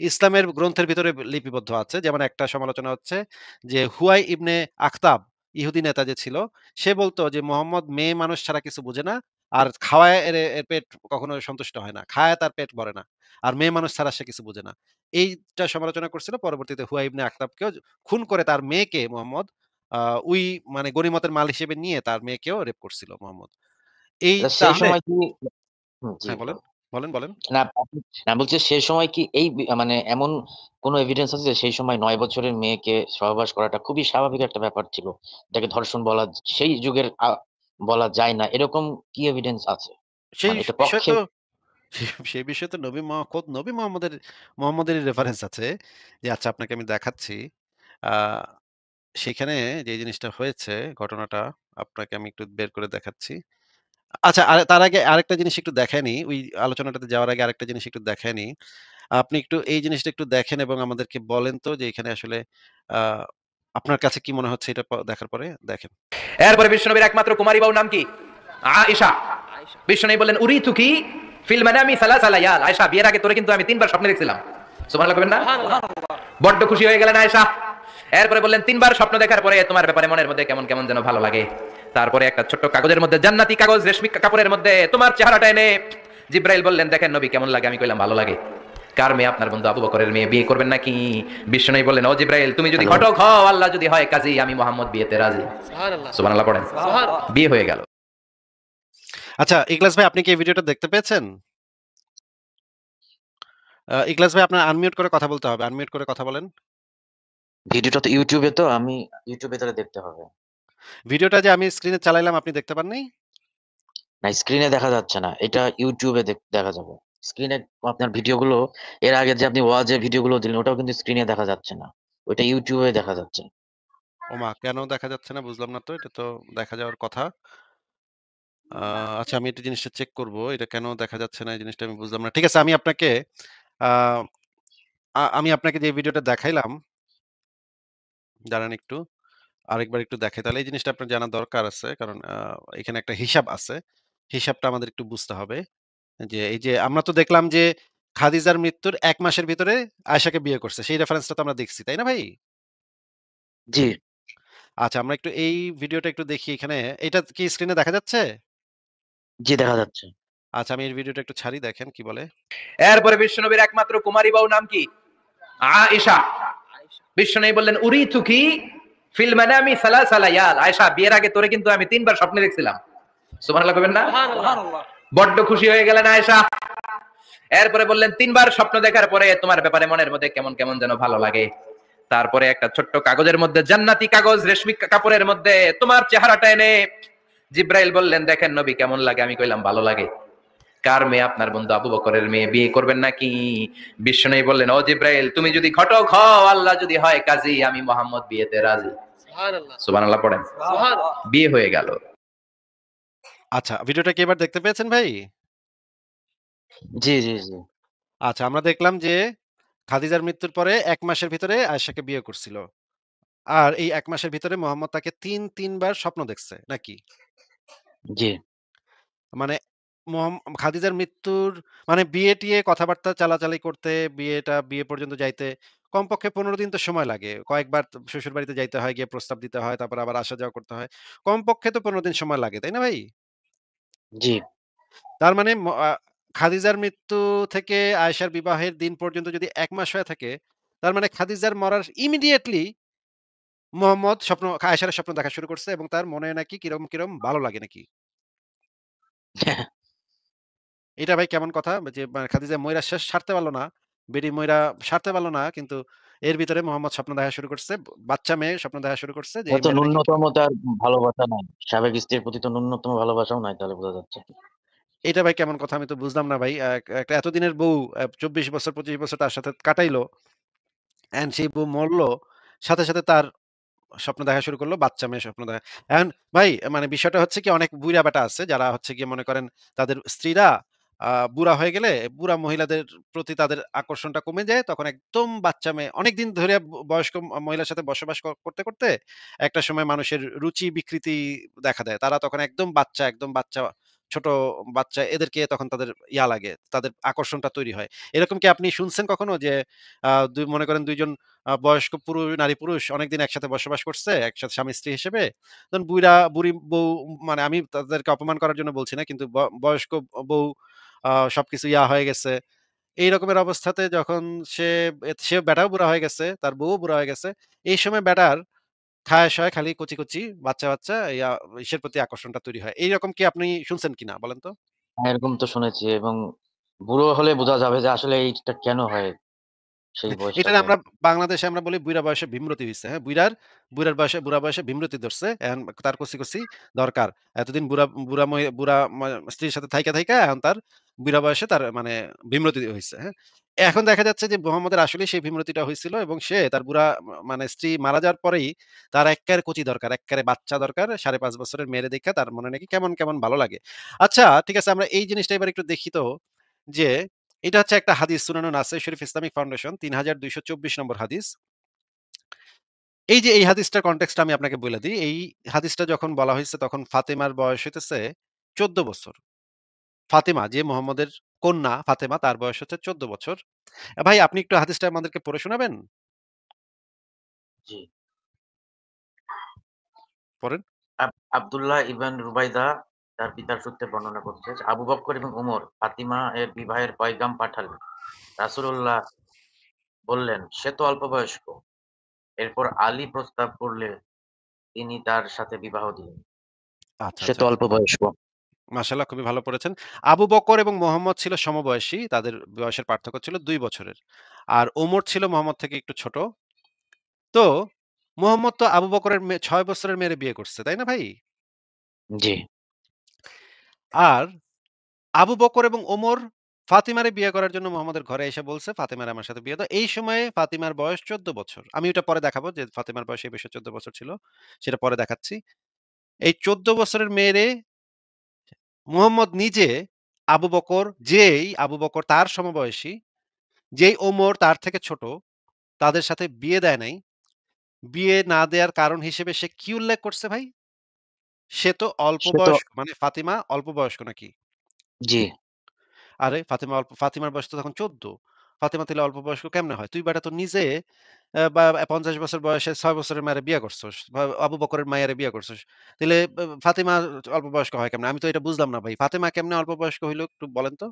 ইসলামের গ্রন্থের ভিতরে লিপিবদ্ধ আছে। যেমন একটা সমালোচনা হচ্ছে যে হুয়াই ইবনে আখতাব, ইহুদি নেতা যে ছিল, সে বলত যে মোহাম্মদ মেয়ে মানুষ ছাড়া কিছু বুঝে না। আর খাওয়ায় এর পেট কখনো সন্তুষ্ট হয় না। খায়ায় তার পেট ভরে না। আর মেয়ে মানুষ ছাড়া সে কিছু বুঝে না। এইটা সমালোচনা করছিল। পরবর্তীতে হুয়াই ইবনে আখতাবকেও খুন করে তার মেয়েকে মোহাম্মদ আ ওই মানে গনিমতের মাল হিসেবে নিয়ে তার মেয়েকেও রেপ করছিল মোহাম্মদ। এই আচ্ছা সেই তাহলে সময় কি জি হ্যাঁ, বলেন, বলেন। না আপনি না বলছি সেই সময় কি এই মানে এমন কোন এভিডেন্স আছে যে সেই সময় ৯ বছরের মেয়েকে সহবাস করাটা খুবই স্বাভাবিক একটা ব্যাপার ছিল। এটাকে ধর্ষণ বলা সেই যুগের বলা যায় না। এরকম কি এভিডেন্স আছে? সেই মানে এটা বিষয় পক্ষে তো সেই বিষয়ে তো খোদ নবী মোহাম্মদেরই রেফারেন্স আছে। যে আচ্ছা আপনাকে আমি দেখাচ্ছি। আ সেখানে যে জিনিসটা হয়েছে ঘটনাটা আপনাকে আমি একটু বের করে দেখাচ্ছি। আচ্ছা তার আগে আরেকটা জিনিস একটু দেখে নিই। ওই আলোচনাটাতে যাওয়ার আগে আরেকটা জিনিস একটু দেখে নিই। আপনি একটু এই জিনিসটা একটু দেখেন এবং আমাদেরকে বলেন তো যে এখানে আসলে আ আপনার কাছে কি মনে হচ্ছে এটা দেখার পরে? দেখেন। এরপরে বিশ্বনবীর একমাত্র কুমারী বউ নাম কি? আয়েশা। বিশ্বনবী বললেন উরিতু কি ফিল মানামি সালাসা লায়াল। আয়েশা বিয়ের আগে তোরে কিন্তু আমি ৩ বার স্বপ্নে দেখছিলাম। সুবহানাল্লাহ কইবেন না? বড্ড খুশি হয়ে গেলেন আয়েশা। এরপরে বললেন ৩ বার স্বপ্ন দেখার পরে তোমার ব্যাপারে মনের মধ্যে কেমন কেমন যেন ভালো লাগে। তারপরে একটা ছোট্ট কাগজের মধ্যে জান্নাতি কাগজ রেশমি কাপড়ের মধ্যে তোমার চেহারাটা এনে জিব্রাইল বললেন দেখেন নবী কেমন লাগে? আমি কইলাম ভালো লাগে। কার মেয়ে? আপনার বন্ধু আবু বকরের মেয়ে। বিয়ে করবেন নাকি? বিশ্বনবী বললেন ও জিব্রাইল তুমি যদি হ্যালো ঘটক হও, আল্লাহ যদি হয় কাজী, আমি মোহাম্মদ বিয়েতে রাজি। সুবহানাল্লাহ পড়েন। বিয়ে হয়ে গেল। আচ্ছা ইখলাস ভাই আপনি কি এই ভিডিওটা দেখতে পেয়েছেন? ইখলাস ভাই আপনার আনমিউট করে কথা বলতে হবে। আনমিউট করে কথা বলেন। ভিডিওটা তো YouTube এ তো আমি YouTube এ তাহলে দেখতে হবে। ভিডিওটা যে আমি স্ক্রিনে চালাইলাম আপনি দেখতে পান নাই? না স্ক্রিনে দেখা যাচ্ছে না। এটা YouTube এ দেখা যাবে। স্ক্রিনে আপনার ভিডিওগুলো এর আগে যে আপনি ওয়াজে ভিডিওগুলো দিলেন ওটাও কিন্তু স্ক্রিনে দেখা যাচ্ছে না। ওইটা YouTube এ দেখা যাচ্ছে। ওমা! কেন দেখা যাচ্ছে না বুঝলাম না তো। এটা তো দেখা যাওয়ার কথা। আ আচ্ছা আমি এটা জিনিসটা চেক করব। এটা কেন দেখা যাচ্ছে না এই জিনিসটা আমি বুঝলাম না। ঠিক আছে আমি আপনাকে আ আমি আপনাকে যে ভিডিওটা দেখাইলাম, দাঁড়ান একটু। আরেকবার একটু দেখাই। তাহলে এই জিনিসটা আপনার জানা দরকার আছে। কারণ এখানে একটা হিসাব আছে। হিসাবটা আমাদের একটু বুঝতে হবে। যে এই যে আমরা তো দেখলাম যে খাদিজার মৃত্যুর ১ মাসের ভিতরে আয়েশাকে বিয়ে করছে। সেই রেফারেন্সটা তো আমরা দেখছি। তাই না ভাই? জি, আচ্ছা আমরা একটু এই ভিডিওটা একটু দেখি এখানে। এটা কি স্ক্রিনে দেখা যাচ্ছে? জি দেখা যাচ্ছে। আচ্ছা আমি এই ভিডিওটা একটু ছাড়ি দেখেন কি বলে। এরপরে বিশ্বনবীর একমাত্র কুমারী বউ নাম কি? আয়েশা। বিশ্বনবী বললেন উরিতু কি ফিল মানামি সালাসা লায়াল। আয়েশা বিয়ের আগে তোরে কিন্তু আমি ৩ বার স্বপ্নে দেখছিলাম। সুবহানাল্লাহ কইবেন না? বড্ড খুশি হয়ে গেলেন আয়েশা। এরপরে বললেন ৩ বার স্বপ্ন দেখার পরে তোমার ব্যাপারে মনের মধ্যে কেমন কেমন যেন ভালো লাগে। তারপরে একটা ছোট্ট কাগজের মধ্যে জান্নাতি কাগজ রেশমি কাপড়ের মধ্যে তোমার চেহারাটা এনে জিব্রাইল বললেন দেখেন নবী কেমন লাগে? আমি কইলাম ভালো লাগে। কার মেয়ে? আপনার বন্ধু আবু বকরের মেয়ে। বিয়ে করবেন নাকি? বিশ্বনবী বললেন ও জিব্রাইল তুমি যদি ঘটক হও, আল্লাহ যদি হয় কাজী, আমি মোহাম্মদ বিয়েতে রাজি। সুবহানাল্লাহ পড়েন। বিয়ে হয়ে গেল। আচ্ছা ভিডিওটা কি এবার দেখতে পেয়েছেন ভাই? জি, জি, জি। আচ্ছা আমরা দেখলাম যে খাদিজার মৃত্যুর পরে ১ মাসের ভিতরে আয়েশাকে বিয়ে করছিল। আর এই ১ মাসের ভিতরে মোহাম্মদ তাকে ৩ বার স্বপ্ন দেখছে নাকি? জি। মানে খাদিজার মৃত্যুর মানে বিয়ে-টিয়ে কথাবার্তা চালাচালি করতে, বিয়ে পর্যন্ত যাইতে কমপক্ষে ১৫ দিন তো সময় লাগে। কয়েকবার শ্বশুরবাড়িতে যাইতে হয়, গিয়ে প্রস্তাব দিতে হয়, তারপর আবার আসা যাওয়া করতে হয়। কমপক্ষে তো ১৫ দিন সময় লাগে, তাই না ভাই? জি। তার মানে খাদিজার মৃত্যু থেকে আয়েশার বিবাহের দিন পর্যন্ত যদি ১ মাস হয়ে থাকে, তার মানে খাদিজার মরার ইমিডিয়েটলি মোহাম্মদ আয়েশার স্বপ্ন দেখা শুরু করছে এবং তার মনে নাকি কিরম ভালো লাগে নাকি। এটা ভাই কেমন কথা? যে খাদিজা মইরা সারতে পারল না। বেডি মইরা সারতে পারল না। কিন্তু এর ভিতরে মোহাম্মদ স্বপ্ন দেখা শুরু করছে। বাচ্চা মেয়ে স্বপ্ন দেখা শুরু করছে যে এটা এই তো মেয়ের নাকি ন্যূনতম তার ভালোবাসা নাই। সাবেক স্ত্রীর প্রতি তো ন্যূনতম ভালোবাসাও নাই তাহলে বোঝা যাচ্ছে। এটা ভাই কেমন কথা আমি তো বুঝলাম না ভাই। একটা এতদিনের বউ ২৪ বছর ২৫ বছর তার সাথে কাটাইলো। অ্যান্ড সেই বউ মরল। সাথে তার স্বপ্ন দেখা শুরু করলো, বাচ্চা মেয়ে স্বপ্ন দেখা। এখন ভাই মানে বিষয়টা হচ্ছে কি অনেক বুইড়া বেটা আছে যারা হচ্ছে গিয়ে মনে করেন তাদের স্ত্রীরা বুড়া হয়ে গেলে বুড়া মহিলাদের প্রতি তাদের আকর্ষণটা কমে যায়। তখন একদম বাচ্চা মেয়ে অনেকদিন ধরে বয়স্ক মহিলার সাথে বসবাস করতে, করতে একটা সময় মানুষের রুচি বিকৃতি দেখা দেয়। তারা তখন একদম বাচ্চা ছোট বাচ্চা এদেরকে তখন তাদের লাগে, তাদের আকর্ষণটা তৈরি হয়। এরকম কি আপনি শুনছেন কখনো যে মনে করেন ২ জন বয়স্ক নারী-পুরুষ অনেকদিন একসাথে বসবাস করছে, একসাথে স্বামী-স্ত্রী হিসেবে। তখন বুড়ি বউ মানে আমি তাদেরকে অপমান করার জন্য বলছি না। কিন্তু বয়স্ক বউ সবকিছু হয়ে গেছে। এই রকমের অবস্থাতে যখন সে সে বেটাও বুড়া হয়ে গেছে, তার বউও বুড়া হয়ে গেছে। এই সময় বেটার খায়-শয় খালি কচি, বাচ্চা ইসের প্রতি আকর্ষণটা তৈরি হয়। এইরকম কি আপনি শুনছেন কিনা বলেন তো? হ্যাঁ, এরকম তো শুনেছি এবং বুড়ো হলে বোঝা যাবে যে আসলে এইটা কেন হয় সেই এটারে বয়সটাতে। আমরা বাংলাদেশে আমরা বলি বুইড়া বয়সে ভীমরতি হইছে। হ্যাঁ? বুড়া বয়সে ভীমরতি ধরছে। এখন তার কচি দরকার। এতদিন বুড়া স্ত্রীর সাথে থাইকা এখন তার বুইড়া বয়সে তার মানে ভীমরতি হইছে। হ্যাঁ? এখন দেখা যাচ্ছে যে মোহাম্মদের আসলেই সেই ভীমরতিটা হইছিল এবং সে তার বুড়া মানে স্ত্রী মারা যাওয়ার পরেই তার এক্কারে কচি দরকার, এক্কারে বাচ্চা দরকার। ৫.৫ বছরের মেয়েরে দেইখা তার মনে নাকি কেমন ভালো লাগে। আচ্ছা ঠিক আছে আমরা এই জিনিসটা এবার একটু দেখি তো যে এটা হচ্ছে একটা হাদিস সুনানুন নাসাই শরীফ ইসলামিক ফাউন্ডেশন ৩২২৪ নম্বর হাদিস। এই যে এই হাদিসটার কনটেক্সট আমি আপনাকে বলে দিই। এই হাদিসটা যখন বলা হইছে তখন ফাতেমার বয়স হইতেছে ১৪ বছর। ফাতেমা যে মুহাম্মদের কন্যা ফাতেমা তার বয়স হচ্ছে ১৪ বছর। ভাই আপনি একটু হাদিসটা আমাদেরকে পড়ে শোনাবেন? জি। পড়েন। আব্দুল্লাহ ইবন রুবাইদা তার পিতার সূত্রে বর্ণনা করছে যে, আবু বকর এবং উমর ফাতিমা এর বিবাহের পয়গাম পাঠালেন। রাসূলুল্লাহ বললেন, "সে তো অল্প বয়স্ক।" এরপর আলী প্রস্তাব করলে তিনি তার সাথে বিবাহ দিলেন। সে তো আচ্ছা। অল্প বয়স্ক। মাশাআল্লাহ খুবই ভালো পড়েছেন। আবু বকর এবং মোহাম্মদ ছিল সমবয়সী। তাদের বয়সের পার্থক্য ছিল ২ বছরের। আর ওমর ছিল মোহাম্মদ থেকে একটু ছোট। তো মোহাম্মদ তো আবু বকরের ৬ বছরের মেয়েরে বিয়ে করছে, তাই না ভাই? জি, আর আবু বকর এবং ওমর ফাতিমারে বিয়ে করার জন্য মোহাম্মদের ঘরে এসে বলছে, "ফাতিমারে আমার সাথে বিয়ে দাও।" এই সময়ে ফাতিমার বয়স ১৪ বছর। আমি ওটা পরে দেখাবো যে ফাতিমার বয়স এই বয়সে ১৪ বছর ছিল। সেটা পরে দেখাচ্ছি। এই ১৪ বছরের মেয়েরে মুহাম্মদ নিজে আবু বকর তার সমবয়সী, যেই ওমর তার থেকে ছোট, তাদের সাথে বিয়ে দেয় নাই। বিয়ে না দেয়ার কারণ হিসেবে সে কি উল্লেখ করছে ভাই? সে তো অল্প সে তো বয়স্ক। মানে ফাতিমা অল্প বয়স্ক নাকি? জি, আরে ফাতিমার বয়স তো তখন ১৪। ফাতিমা তাইলে অল্প বয়স্ক কেমনে হয়? তুই বেটা তো নিজে বা ৫০ বছর বয়সে ৬ বছরের মাইয়ারে বিয়া করছস। বা আবু বকরের মাইয়ারে বিয়া করছস। তাইলে ফাতিমা অল্প বয়স্ক হয় কেমনে? আমি তো এটা বুঝলাম না ভাই। ফাতিমা কেমনে অল্প বয়স্ক হইল একটু বলেন তো?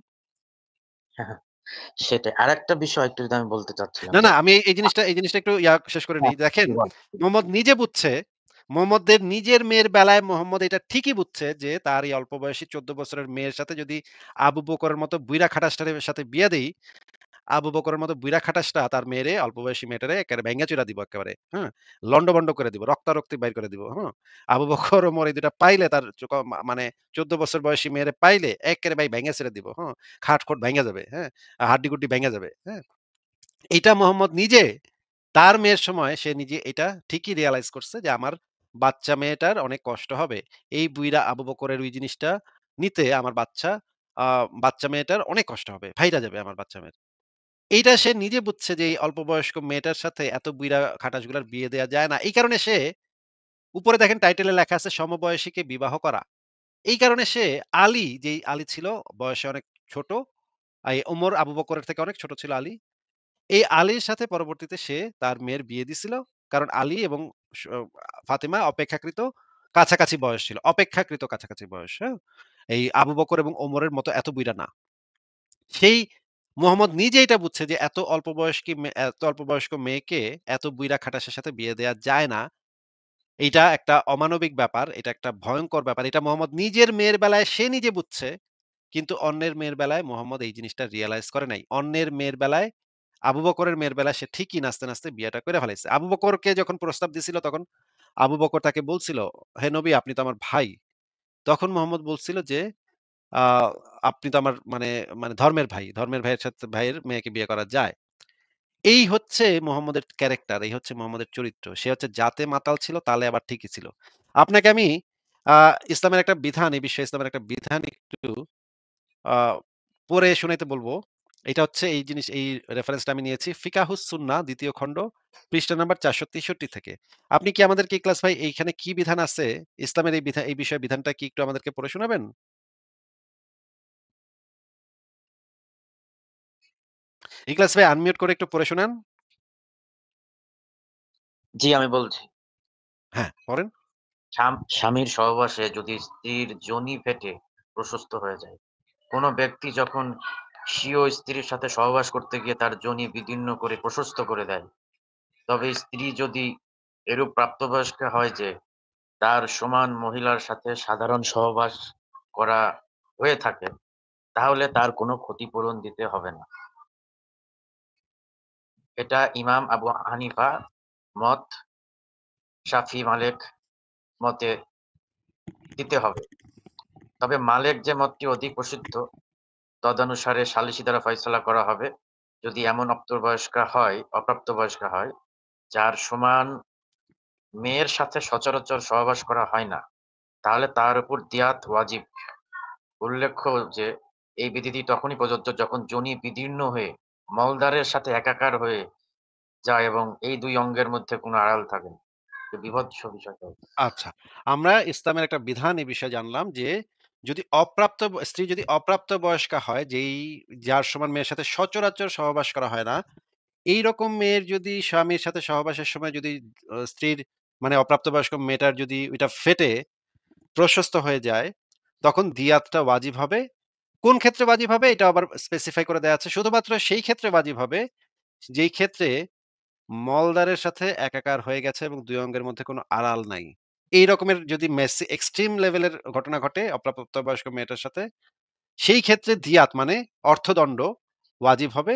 সেটাই। আরেকটা বিষয় একটু যদি আমি বলতে চাচ্ছিলাম না, যে আমি এই জিনিসটা একটু শেষ করে হ্যাঁ, নেই। দেখেন, বল। মোহাম্মদ নিজে বুঝছে, মোহাম্মদের নিজের মেয়ের বেলায় মোহাম্মদ এটা ঠিকই বুঝছে যে তার এই অল্প বয়সী ১৪ বছরের মেয়ের সাথে যদি আবু বকরের মতো বুইড়া খাটাসটার সাথে বিয়া দেই আবু বকরের মতো বুইড়া খাটাসটা তার মেয়েরে অল্প বয়সী মেয়েটারে একেবারে ভেঙে চুরা দিব একেবারে। হ্যাঁ? লন্ডভন্ড করে দিব। রক্তারক্তি বাইর করে দিব। হ্যাঁ? আবু বকর ওমর এই ২ টা পাইলে তার মানে ১৪ বছর বয়সী মেয়েরে পাইলে এক্কেরে ভাই ভেঙে ছেড়ে দিব। হ্যাঁ? খাট-খোট ভেঙে যাবে। হ্যাঁ? হাড্ডি-গুড্ডি ভেঙে যাবে। হ্যাঁ? এইটা মোহাম্মদ নিজে তার মেয়ের সময় সে নিজে এটা ঠিকই রিয়ালাইজ করছে যে আমার বাচ্চা মেয়েটার অনেক কষ্ট হবে। এই বুইড়া আবু বকরের ওই জিনিসটা নিতে আমার বাচ্চা মেয়েটার অনেক কষ্ট হবে। ফাইটা যাবে আমার বাচ্চা মেয়ের। এইটা সে নিজে বুঝছে যে এই অল্প বয়স্ক মেয়েটার সাথে এত বুইড়া খাটাসগুলার বিয়ে দেয়া যায় না। এই কারণে সে উপরে দেখেন টাইটেলে লেখা আছে সমবয়সীকে বিবাহ করা। এই কারণে সে যেই আলী ছিল বয়সে অনেক ছোট, ওমর আবু বকরের থেকে অনেক ছোট ছিল আলী। এই আলীর সাথে পরবর্তীতে সে তার মেয়ের বিয়ে দিছিল। কারণ আলী এবং ফাতেমা অপেক্ষাকৃত কাছাকাছি বয়স ছিল। অপেক্ষাকৃত কাছাকাছি বয়স, হ্যাঁ? এই আবু বকর এবং ওমরের মতো এত বুইড়া না। সেই মোহাম্মদ নিজে এটা বুঝছে যে এত অল্প বয়স্ক মেয়েকে এত বুইড়া খাটাসের সাথে বিয়ে দেয়া যায় না। এইটা একটা অমানবিক ব্যাপার। এটা একটা ভয়ংকর ব্যাপার। এটা মোহাম্মদ নিজের মেয়ের বেলায় সে নিজে বুঝছে। কিন্তু অন্যের মেয়ের বেলায় মোহাম্মদ এই জিনিসটা রিয়ালাইজ করে নাই। অন্যের মেয়ের বেলায় আবু বকরের মেয়ের বেলায় সে ঠিকই নাচতে বিয়েটা করে ফেলাইছে। আবু বকরকে যখন প্রস্তাব দিছিল তখন আবু বকর তাকে বলছিল, "হে নবী আপনি তো আমার ভাই।" তখন মোহাম্মদ বলছিল যে, "আ আপনি তো আমার মানে ধর্মের ভাই। ধর্মের ভাইয়ের সাথে ভাইয়ের মেয়েকে বিয়ে করা যায়।" এই হচ্ছে মুহাম্মদের ক্যারেক্টার, এই হচ্ছে মুহাম্মদের চরিত্র। সে হচ্ছে জাতে মাতাল ছিল, তালে আবার ঠিকই ছিল। আপনাকে আমি আ ইসলামের একটা বিধান, এই বিষয়ে ইসলামের একটা বিধান একটু আ পড়ে শোনাইতে বলব। এটা হচ্ছে এই জিনিস, এই রেফারেন্সটা আমি নিয়েছি ফিকাহুস সুন্নাহ ২য় খণ্ড পৃষ্ঠা নাম্বার ৪৬৩ থেকে। আপনি কি আমাদেরকে ইখলাস ভাই এইখানে কি বিধান আছে? ইসলামের এই বিষয়ে বিধানটা কি একটু আমাদেরকে পড়ে শোনাবেন? ইখলাস ভাই আনমিউট করে একটু পড়ে শোনান। জি, আমি বলছি। হ্যাঁ, পড়েন। স্বামীর সহবাসে যদি স্ত্রীর যোনি ফেটে প্রশস্ত হয়ে যায়, কোন ব্যক্তি যখন স্বীয় স্ত্রীর সাথে সহবাস করতে গিয়ে তার যোনি বিদীর্ণ করে প্রশস্ত করে দেয়, তবে স্ত্রী যদি এরূপ প্রাপ্তবয়স্কা হয় যে তার সমান মহিলার সাথে সাধারণ সহবাস করা হয়ে থাকে, তাহলে তার কোনো ক্ষতিপূরণ দিতে হবে না। এটা ইমাম আবু হানিফা মত, শাফি মালেক মতে দিতে হবে। তবে মালেক যে মতটি অধিক প্রসিদ্ধ, তদনুসারে সালিসী দ্বারা ফয়সালা করা হবে। যদি এমন অপ্রাপ্তবয়স্কা হয়, যার সমান মেয়ের সাথে সচরাচর সহবাস করা হয় না, তাহলে তার উপর দিয়াত ওয়াজিব। উল্লেখ্য যে এই বিধিটি তখনই প্রযোজ্য যখন যোনি বিদীর্ণ হয়ে মলদ্বারের সাথে একাকার হয়ে যায় এবং এই ২ অঙ্গের মধ্যে কোনো আড়াল থাকে না। বীভৎস বিষয়টা হচ্ছে। আচ্ছা। আমরা ইসলামের একটা বিধান এই বিষয়ে জানলাম যে, যদি স্ত্রী যদি অপ্রাপ্ত বয়স্কা হয়, যার সমান মেয়ের সাথে সচরাচর সহবাস করা হয় না, এইরকম মেয়ের যদি স্বামীর সাথে সহবাসের সময় যদি স্ত্রীর মানে অপ্রাপ্তবয়স্ক মেয়েটার যদি ওইটা ফেটে প্রশস্ত হয়ে যায়, তখন দিয়াতটা ওয়াজিব হবে। কোন ক্ষেত্রে ওয়াজিব হবে? এটা আবার স্পেসিফাই করে দেয়া আছে। শুধুমাত্র সেই ক্ষেত্রে ওয়াজিব হবে, যেই ক্ষেত্রে মলদ্বারের সাথে একাকার হয়ে গেছে এবং ২ অঙ্গের মধ্যে কোনো আড়াল নাই। এই রকমের যদি এক্সট্রিম লেভেলের ঘটনা ঘটে অপ্রাপ্তবয়স্ক মেয়েটার সাথে, সেই ক্ষেত্রে দিয়াত মানে অর্থদণ্ড ওয়াজিব হবে।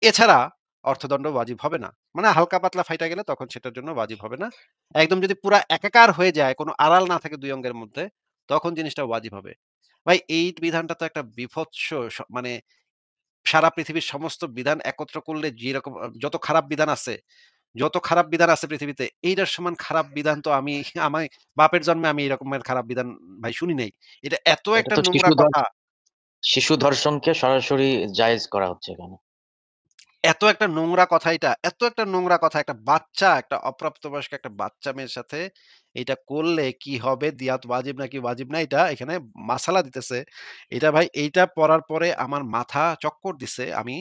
এছাড়া অর্থদণ্ড ওয়াজিব হবে না। মানে হালকা পাতলা ফাইটা গেলে তখন সেটার জন্য ওয়াজিব হবে না। একদম যদি পুরা একাকার হয়ে যায়, কোনো আড়াল না থাকে ২ অঙ্গের মধ্যে, তখন জিনিসটা ওয়াজিব হবে। ভাই এই বিধানটা তো একটা বীভৎস মানে সারা পৃথিবীর সমস্ত বিধান একত্র করলে যেরকম যত খারাপ বিধান আছে পৃথিবীতে, এইটার সমান খারাপ বিধান তো আমি বাপের জন্মে আমি এরকমের খারাপ বিধান ভাই শুনি নাই। এটা এত এটা একটা তো নোংরা কথা, শিশু ধর্ষণকে সরাসরি জায়েজ করা হচ্ছে এখানে। এত একটা নোংরা কথা এটা, এত একটা নোংরা কথা একটা বাচ্চা, একটা অপ্রাপ্তবয়স্ক একটা বাচ্চা মেয়ের সাথে এটা করলে কি হবে? দিয়াত ওয়াজিব নাকি ওয়াজিব না এটা এখানে মাসালা দিতেছে। এটা ভাই এইটা পড়ার পরে আমার মাথা চক্কর দিছে। আমি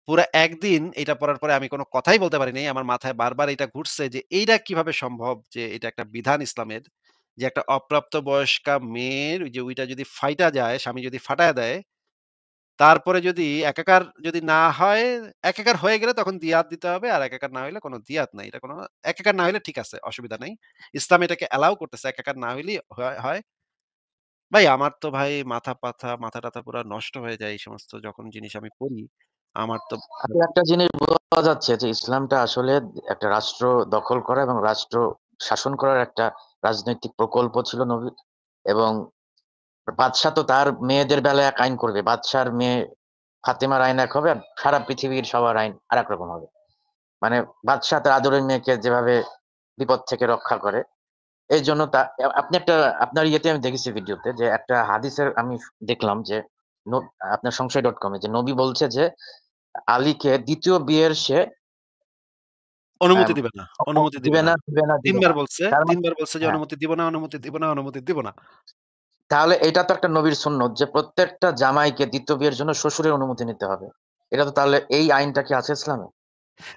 পুরা একদিন এটা পড়ার পরে আমি কোন কথাই বলতে পারি নাই। আমার মাথায় বারবার এটা ঘুরছে যে এইটা কিভাবে সম্ভব যে এটা একটা বিধান ইসলামের, যে একটা অপ্রাপ্ত বয়স্কা মেয়ের ওই যে ওইটা যদি ফাইটা যায়, স্বামী যদি ফাটায় দেয়, তারপরে যদি একাকার যদি না হয়, একাকার হয়ে গেলে তখন দিয়াত দিতে হবে। আর একাকার না হইলে কোন দিয়াত নাই। এটা কোন একাকার না হইলে ঠিক আছে, অসুবিধা নাই। ইসলাম এটাকে অ্যালাও করতেছে। একাকার না হইলেই হয়। ভাই আমার তো ভাই মাথা-টাথা পুরা নষ্ট হয়ে যায় এই সমস্ত যখন জিনিস আমি পড়ি। আমার তো আসলে একটা জিনিস বোঝা যাচ্ছে যে ইসলামটা আসলে একটা রাষ্ট্র দখল করা এবং রাষ্ট্র শাসন করার একটা রাজনৈতিক প্রকল্প ছিল নবীর। এবং বাদশা তো তার মেয়েদের বেলায় এক আইন করবে। বাদশার মেয়ে ফাতেমার আইন এক হবে আর সারা পৃথিবীর সবার আইন আরেক রকম হবে। মানে বাদশা তার আদরের মেয়েকে যেভাবে বিপদ থেকে রক্ষা করে, এইজন্য আপনি আপনার ইয়েতে আমি দেখেছি ভিডিওতে যে একটা হাদিসের আমি দেখলাম যে ন আপনার সংশয়.com এ যে নবী বলছে যে আলীকে ২য় বিয়ের সে অনুমতি আম দিবে না, অনুমতি দিবে দিবে না। না, দিবে না, ৩ দিবে বার না। বলছে, তার ৩ মানে বার বলছে যে হ্যাঁ, অনুমতি দিব না, অনুমতি দিব না, অনুমতি দিব না। তাহলে এটা তো একটা নবীর সুন্নত যে প্রত্যেকটা জামাইকে ২য় বিয়ের জন্য শ্বশুরের অনুমতি নিতে হবে। এটা তো তাহলে এই আইনটা কি আছে ইসলামে?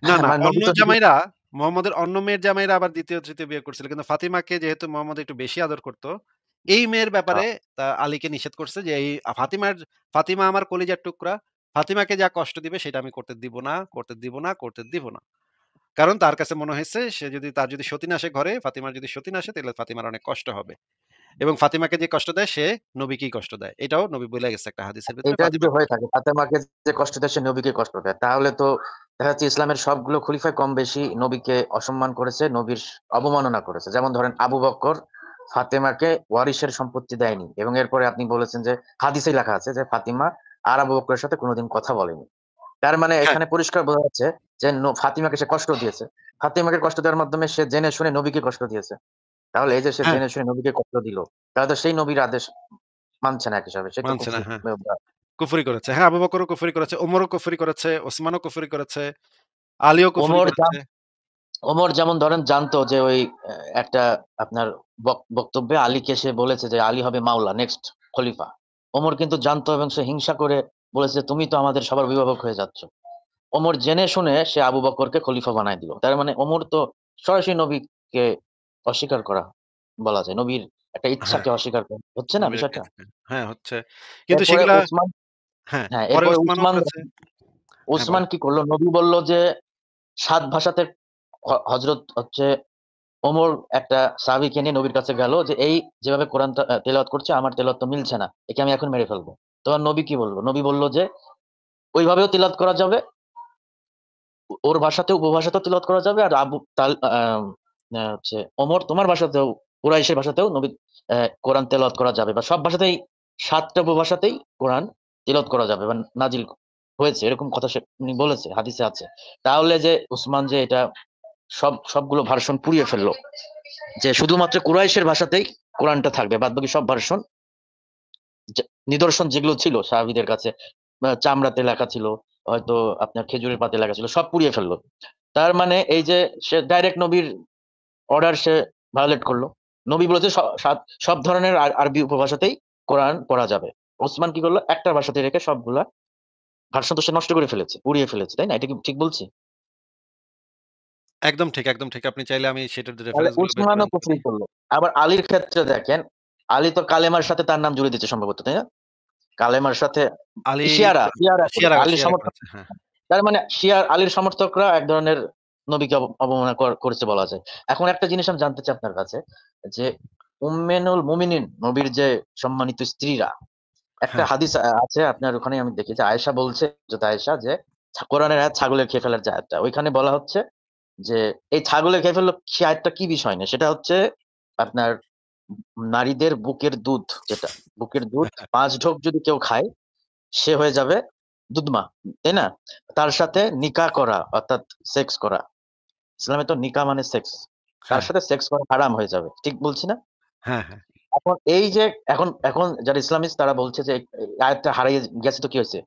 না, না, মানে নবী অন্য তো যদি জামাইরা মুহাম্মদের অন্য মেয়ের জামাইরা আবার ২য়, ৩য় বিয়ে করছিল। কিন্তু ফাতিমাকে যেহেতু মুহাম্মদ একটু বেশি আদর করত, এই মেয়ের আ ব্যাপারে আলীকে নিষেধ করছে যে ফাতিমা আমার কলিজার টুকরা। ফাতিমাকে যা কষ্ট দিবে সেটা আমি করতে দিব না, করতে দিব না, করতে দিব না। কারণ তার কাছে মনে হয়েছে তার যদি সতীন আসে ঘরে, ফাতিমার যদি সতীন আসে তাহলে ফাতিমার অনেক কষ্ট হবে। এবং ফাতিমাকে যে কষ্ট দেয় সে নবীকেই কষ্ট দেয়। এটাও নবী বইলা গেছে একটা হাদিসের ভেতরে এটা যদি ফাতিমাকে হয়ে কষ্ট থাকে ফাতেমাকে যে কষ্ট দেয় সে নবীকে কষ্ট দেয়। তাহলে তো দেখা যাচ্ছে ইসলামের সবগুলো খলিফাই কম বেশি নবীকে অসম্মান করেছে, নবীর অবমাননা করেছে। যেমন ধরেন আবু বকর ফাতেমাকে ওয়ারিসের সম্পত্তি দেয়নি এবং এরপরে আপনি বলেছেন যে হাদিসেই লেখা আছে যে ফাতিমা আর আবু বকরের সাথে কোনদিন কথা বলেনি। তার মানে হ্যাঁ, এখানে পরিষ্কার বোঝা যাচ্ছে যে ফাতিমাকে সে কষ্ট দিয়েছে। ফাতিমাকে কষ্ট দেওয়ার মাধ্যমে সে জেনে শুনে নবীকে কষ্ট দিয়েছে। তাহলে এই যে সে হ্যাঁ, জেনে শুনে নবীকে কষ্ট দিল, তাহলে তো সেই নবীর আদেশ মানছে না এক হিসাবে। সে তো মানছে না। কুফরি। হ্যাঁ, কুফরি করেছে। হ্যাঁ, আবু বকরও কুফরি করেছে, ওমরও কুফরি করেছে, ওসমানও কুফরি করেছে, আলীও কুফরি ওমর করেছে। ওমর যেমন ধরেন জানতো যে ওই একটা আপনার বক্তব্যে আলীকে সে বলেছে যে আলী হবে মাওলা নেক্সট খলিফা। ওমর কিন্তু জানতো এবং সে হিংসা করে বলেছে যে, তুমি তো আমাদের সবার অভিভাবক হয়ে যাচ্ছ। ওমর জেনে শুনে সে আবু বকরকে খলিফা বানায় দিল। তার মানে ওমর তো সরাসরি নবীকে অস্বীকার করা বলা যায়। নবীর একটা হ্যাঁ, ইচ্ছাকে অস্বীকার করা। হচ্ছে না নবীর একটা বিষয়টা? ইচ্ছা। হ্যাঁ, হচ্ছে। কিন্তু এরপরে সেগুলা উসমান হ্যাঁ, হ্যাঁ, পরে এরপরে ওসমানও উসমান করেছে। হ্যাঁ, উসমান বলেন। কি করল? নবী বলল যে ৭ ভাষাতে হযরত হচ্ছে ওমর একটা সাহাবীকে নিয়ে নবীর কাছে গেল যে, "এই যেভাবে কোরআনটা তেলাওয়াত করছে আমার তেলাওয়াত তো মিলছে না। একে আমি এখন মেরে ফেলব।" তখন নবী কি বলল? নবী বলল যে, "ওইভাবেও তিলাওয়াত করা যাবে, ওর ভাষাতেও উপভাষাতেও তিলাওয়াত করা যাবে। আর আবু তাল আম হচ্ছে ওমর তোমার ভাষাতেও কুরাইশের ভাষাতেও কোরআন তেলাওয়াত করা যাবে বা সব ভাষাতেই ৭ টা উপভাষাতেই কোরআন তিলাওয়াত করা যাবে বা নাজিল হয়েছে।" এরকম কথা সে উনি বলেছে, হাদিসে আছে। তাহলে যে উসমান যে এটা সবগুলো ভার্সন পুড়িয়ে ফেলল। যে শুধুমাত্র কুরাইশের ভাষাতেই কোরআনটা থাকবে। বাদবাকি সব ভার্সন যে নিদর্শন যেগুলো ছিল সাহাবীদের কাছে চামড়াতে লেখা ছিল, হয়তো আপনার খেজুরের পাতে লেখা ছিল, সব পুড়িয়ে ফেলল। তার মানে এই যে সে ডাইরেক্ট নবীর অর্ডার সে ভায়োলেট করল। নবী বলেছে সব ধরনের আরবি উপভাষাতেই কোরআন পড়া যাবে। ওসমান কি করল? একটা ভাষাতে রেখে সবগুলা ভার্সন তো সে নষ্ট করে ফেলেছে, পুড়িয়ে ফেলেছে। তাই না? এটা কি ঠিক বলছি? একদম ঠিক, একদম ঠিক। আপনি চাইলে আমি সেটার তাহলে রেফারেন্স গুলো বের করে উসমানও আনতে পারি। কুফরি করল। আবার আলীর ক্ষেত্রে দেখেন, আলী তো কালেমার সাথে তার নাম জুড়ে দিচ্ছে সম্ভবত, তাই না? কালেমার সাথে আলী শিয়ারা করেছে। আলীর শিয়ারা সমর্থক করেছে। হ্যাঁ, তার মানে আলীর সমর্থকরা এক ধরনের নবীকে অবমাননা করেছে বলা যায়। এখন একটা জিনিস আমি জানতে চাই আপনার কাছে যে উম্মেনুল মুমিনিন নবীর যে সম্মানিত স্ত্রীরা একটা হ্যাঁ, হাদিস আছে আপনার ওখানে আমি দেখি যে আয়েশা বলছে হযরত আয়েশা যে কোরআনের আয়াত ছাগলের খেয়ে ফেলার যে আয়াতটা ওইখানে বলা হচ্ছে যে এই ছাগলের খেয়ে ফেললো সে আয়াতটা কি বিষয় নিয়ে? সেটা হচ্ছে আপনার নারীদের বুকের দুধ যেটা, বুকের দুধ ৫ ঢোক যদি কেউ খায় সে হয়ে যাবে দুধমা, তাই না? তার সাথে নিকাহ করা অর্থাৎ সেক্স করা। ইসলামে তো নিকাহ মানে সেক্স। তার হ্যাঁ, সাথে সেক্স করা হারাম হয়ে যাবে। ঠিক বলছি না? হ্যাঁ, হ্যাঁ। এখন এই যে এখন যারা ইসলামিস্ট তারা বলছে যে এই আয়াতটা হারিয়ে গেছে তো কি হয়েছে?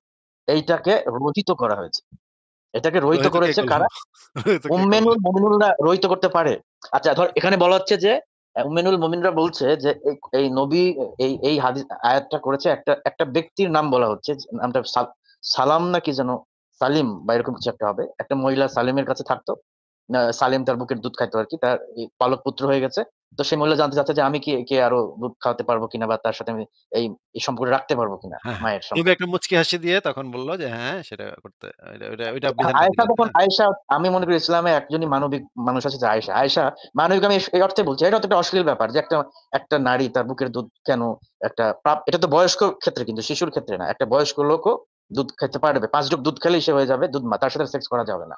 এইটাকে রহিত করা হয়েছে। এটাকে রহিত রহিত কে করেছে করল? কারা? রহিত কে করল? উম্মেনুল মুমিনুনরা রহিত করতে পারে। আচ্ছা ধর এখানে বলা হচ্ছে যে উম্মেনুল মুমিনরা বলছে যে এই নবী এই আয়াতটা করেছে একটা ব্যক্তির নাম বলা হচ্ছে। যে নামটা সালাম না কি যেন সালিম বা এরকম কিছু একটা হবে। একটা মহিলা সালিমের কাছে থাকতো। সালিম তার বুকের দুধ খাইতো আরকি। তার পালক পুত্র হয়ে গেছে। তো সেই মহিলা জানতে চাচ্ছে যে আমি কি একে আরো দুধ খাওয়াতে পারবো কিনা বা তার সাথে আমি এই সম্পর্ক রাখতে পারবো কিনা হ্যাঁ, হ্যাঁ। মায়ের নবী সম্পর্ক। একটা মুচকি হাসি দিয়ে তখন বলল যে, "হ্যাঁ, সেটা করতে ওইটা বিধানটা আয়েশা দিলেন।" তখন হ্যাঁ? আয়েশা আমি মনে করি ইসলামে একজনই মানবিক মানুষ আছে যে আয়েশা। আয়েশা মানবিক আমি এই অর্থে বলছি। এটা তো একটা অশ্লীল ব্যাপার যে একটা নারী তার বুকের দুধ কেন এটা তো বয়স্ক ক্ষেত্রে কিন্তু শিশুর ক্ষেত্রে না। একটা বয়স্ক লোকও দুধ খেতে পারবে। ৫ ঢোক দুধ খেলেই সে হয়ে যাবে দুধমা। তার সাথে সেক্স করা যাবে না।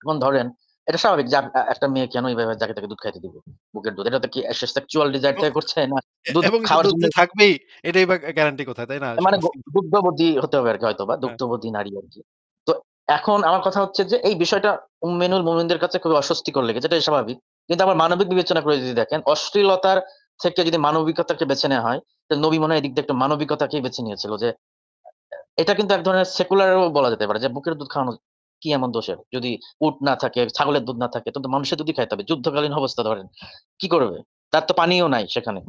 এখন ধরেন এটা স্বাভাবিক যে একটা মেয়ে কেন এইভাবে যাকে তাকে দুধ খাইতে দিবে? বুকের দুধ। এটা তো কি সে সেক্সুয়াল ডিজায়ার এবং থেকে করছে না দুধ এবং যে খাওয়ার দুধ জন্য যে থাকবেই এটাই বা গ্যারান্টি কোথায়, তাই না? মানে দুগ্ধবতী হতে হবে আরকি হয়তোবা। হ্যাঁ, দুগ্ধবতী নারী আরকি। তো এখন আমার কথা হচ্ছে যে এই বিষয়টা উম্মেনুল মুমিনদের কাছে খুবই অস্বস্তিকর লেগেছে। এটাই স্বাভাবিক। কিন্তু আবার মানবিক বিবেচনা করে যদি দেখেন, অশ্লীলতার থেকে যদি মানবিকতাকে বেছে নেওয়া হয়, তো নবী মনে হয় এদিক দিয়ে একটু মানবিকতাকেই বেছে নিয়েছিল যে এটা কিন্তু এক ধরনের সেকুলার ও বলা যেতে পারে যে বুকের দুধ খাওয়ানো কি এমন দোষের? যদি উট না থাকে, ছাগলের দুধ না থাকে, তো মানুষের দুধই খাইতে হবে। যুদ্ধকালীন অবস্থা ধরেন। কি করবে? তার তো পানিও নাই সেখানে।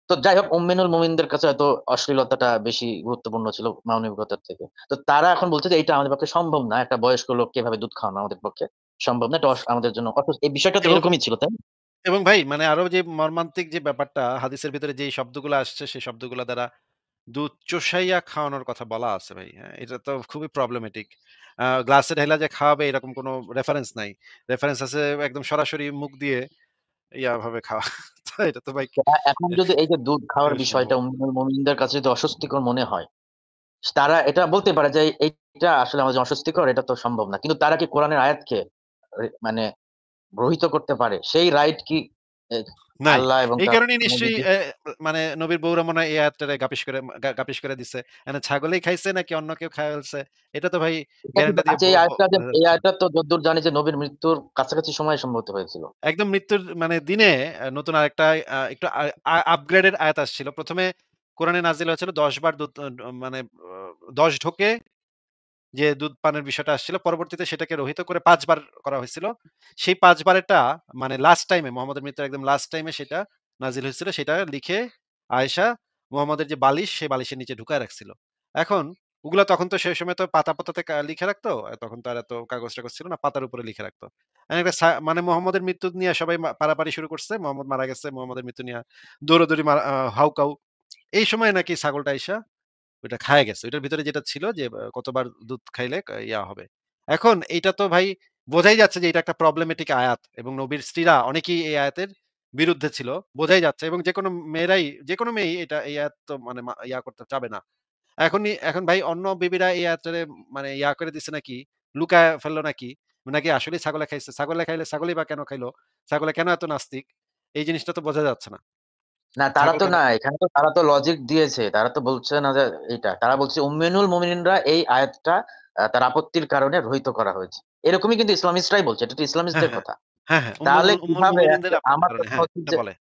তো যাই হোক উম্মেনুল মুমিনদের কাছে হয়তো অশ্লীলতাটা বেশি গুরুত্বপূর্ণ ছিল মানবিকতার থেকে। তো তারা এখন বলছে যে এইটা আমাদের পক্ষে সম্ভব না। একটা বয়স্ক লোককে এভাবে দুধ খাওয়ানো আমাদের পক্ষে সম্ভব না। এটা আমাদের জন্য এই বিষয়টা তো এবং এরকমই ছিল, তাই না? এবং ভাই মানে আরো যে মর্মান্তিক যে ব্যাপারটা হাদিসের ভিতরে যেই শব্দগুলো আসছে সেই শব্দগুলা দ্বারা দুধ চুষাইয়া খাওয়ানোর কথা বলা আছে ভাই। হ্যাঁ? এটা তো খুবই প্রবলেমেটিক। গ্লাসে ঢাইলা যে খাওয়াবে এরকম কোনো রেফারেন্স নাই। রেফারেন্স আছে একদম সরাসরি মুখ দিয়ে ভাবে খাওয়া। তো এটা তো ভাই তো এখন যদি এই যে দুধ খাওয়ার কিভাবে বিষয়টা সম্ভব? উম্মুল মুমিনদের কাছে যদি অস্বস্তিকর মনে হয়, তারা এটা বলতে পারে যে এইটা আসলে আমাদের জন্য অস্বস্তিকর, এটা তো সম্ভব না। কিন্তু তারা কি কোরআনের আয়াতকে মানে গ্রহীত করতে পারে? সেই রাইট কি এ নাই। আল্লাহ এবং এই তার কারণেই নিশ্চয়ই নবীজি মানে নবীর বউরা মনে হয় এই আয়াতটারে গাপিস করে দিছে। এনে ছাগলেই খাইছে নাকি অন্য কেউ খাইয়া ফেলছে। এটা তো ভাই এটা কি গ্যারান্টি দিয়ে আচ্ছা বোঝা এই যাচ্ছে না। আয়াতটা তো যতদূর জানি যে নবীর মৃত্যুর কাছাকাছি সময়ে সম্ভবত হয়েছিল। একদম মৃত্যুর মানে দিনে নতুন আরেকটা একটু আপগ্রেডেড আয়াত আসছিল। ১ম এ কোরআনে নাযিল হয়েছিল ১০ বার দুধ মানে ১০ ঢোকে যে দুধ পানের বিষয়টা আসছিল। পরবর্তীতে সেটাকে রহিত করে ৫ বার করা হয়েছিল। সেই ৫ বারেরটা মানে লাস্ট টাইমে মুহাম্মদের মৃত্যুর একদম লাস্ট টাইমে সেটা নাজিল হয়েছিল। সেটা লিখে আয়েশা মুহাম্মদের যে বালিশ, সেই বালিশের নিচে ঢুকায় রাখছিল। এখন ওগুলা তখন তো সেই সময় তো পাতাতে লিখে রাখতো। তখন তো আর এত কাগজ-টাগজ ছিল না। পাতার উপরে লিখে রাখতো। একটা মানে মুহাম্মদের মৃত্যু নিয়ে সবাই পাড়াপাড়ি শুরু করছে। মুহাম্মদ মারা গেছে। মুহাম্মদের মৃত্যু নিয়া দৌড়াদৌড়ি হাউকাউ। এই সময় নাকি ছাগলটা আইসা ওইটা খায়া গেছে। ওইটার ভিতরে যেটা ছিল যে কতবার দুধ খাইলে ইয়া হবে। এখন এইটা তো ভাই বোঝাই যাচ্ছে যে এটা একটা প্রবলেমেটিক আয়াত এবং নবীর স্ত্রীরা অনেকেই এই আয়াতের বিরুদ্ধে ছিল। বোঝাই যাচ্ছে এবং যেকোনো মেয়েই এই আয়াত তো মানে ইয়া করতে চাবে না। এখন ভাই অন্য বিবিরা এই আয়াতটারে মানে ইয়া করে দিছে নাকি, লুকায়া ফেললো নাকি, নাকি আসলেই ছাগলে খাইছে। ছাগলে খাইলে ছাগলই বা কেন খাইলো? ছাগলে কেন এত নাস্তিক? এই জিনিসটা তো বোঝা যাচ্ছে না। না তারা ছাগল তো কেন না, এখানে তো তারা তো লজিক দিয়েছে। তারা তো বলছে না যে এইটা। তারা বলছে উম্মিনুল মুমিনিনরা এই আয়াতটা তার আপত্তির কারণে রহিত করা হয়েছে। এরকমই কিন্তু ইসলামিস্টরাই বলছে। এটা তো হ্যাঁ, ইসলামিস্টদের হ্যাঁ। কথা। হ্যাঁ, হ্যাঁ। তাহলে উম্মুল কিভাবে মুমিনিনদের আপত্তির আমার কারণে কথা হ্যাঁ, হচ্ছে এটা যে বলে।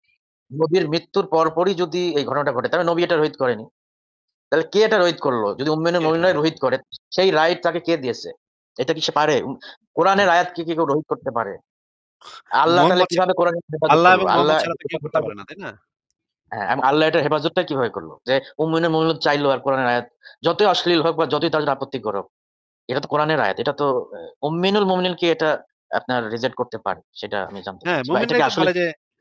নবীর মৃত্যুর পরপরই যদি এই ঘটনাটা ঘটে তাহলে নবী এটা রহিত করেনি। তাহলে কে এটা রহিত করলো? যদি উম্মিনুল এটা মুমিনরাই রহিত রহিত করে। করে সেই রাইট তাকে কে দিয়েছে? এটা কি সে পারে? কোরআনের আয়াত কি কেউ রহিত করতে পারে? আল্লাহ তাহলে মোহাম্মদ কিভাবে কোরআনের হেফাজত আল্লাহ করলো? এবং আল্লাহ মোহাম্মদ ছাড়া তো কেউ করতে পারে না, তাই না? হ্যাঁ, এবং আল্লাহ এটার হেফাজতটা কিভাবে করলো? যে উম্মিনুল মুমিনুন চাইলো আর কোরআনের আয়াত যতই অশ্লীল হোক বা যতই তার জন্য আপত্তিকর হোক, এটা তো কোরআনের আয়াত। এটা তো উম্মিনুল মুমিনিন কি এটা আপনার রিজেক্ট করতে পারে? সেটা আমি জানতে হ্যাঁ, চাচ্ছি। বা এটা কি আসলে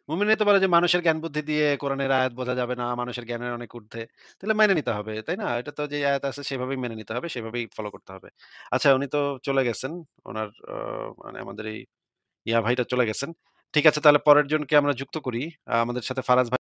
মুমিনরাই তো বলে যে মানুষের জ্ঞান বুদ্ধি দিয়ে কোরআনের আয়াত বোঝা যাবে না, মানুষের জ্ঞানের অনেক ঊর্ধ্বে। তাহলে মেনে নিতে হবে, তাই না? এটা তো যে আয়াত আছে সেভাবেই মেনে নিতে হবে, সেভাবেই ফলো করতে হবে। আচ্ছা উনি তো চলে গেছেন। উনার মানে আমাদের এই ভাইটা চলে গেছেন। ঠিক আছে তাহলে পরের জনকে আমরা যুক্ত করি। আমাদের সাথে ফারাজ ভাই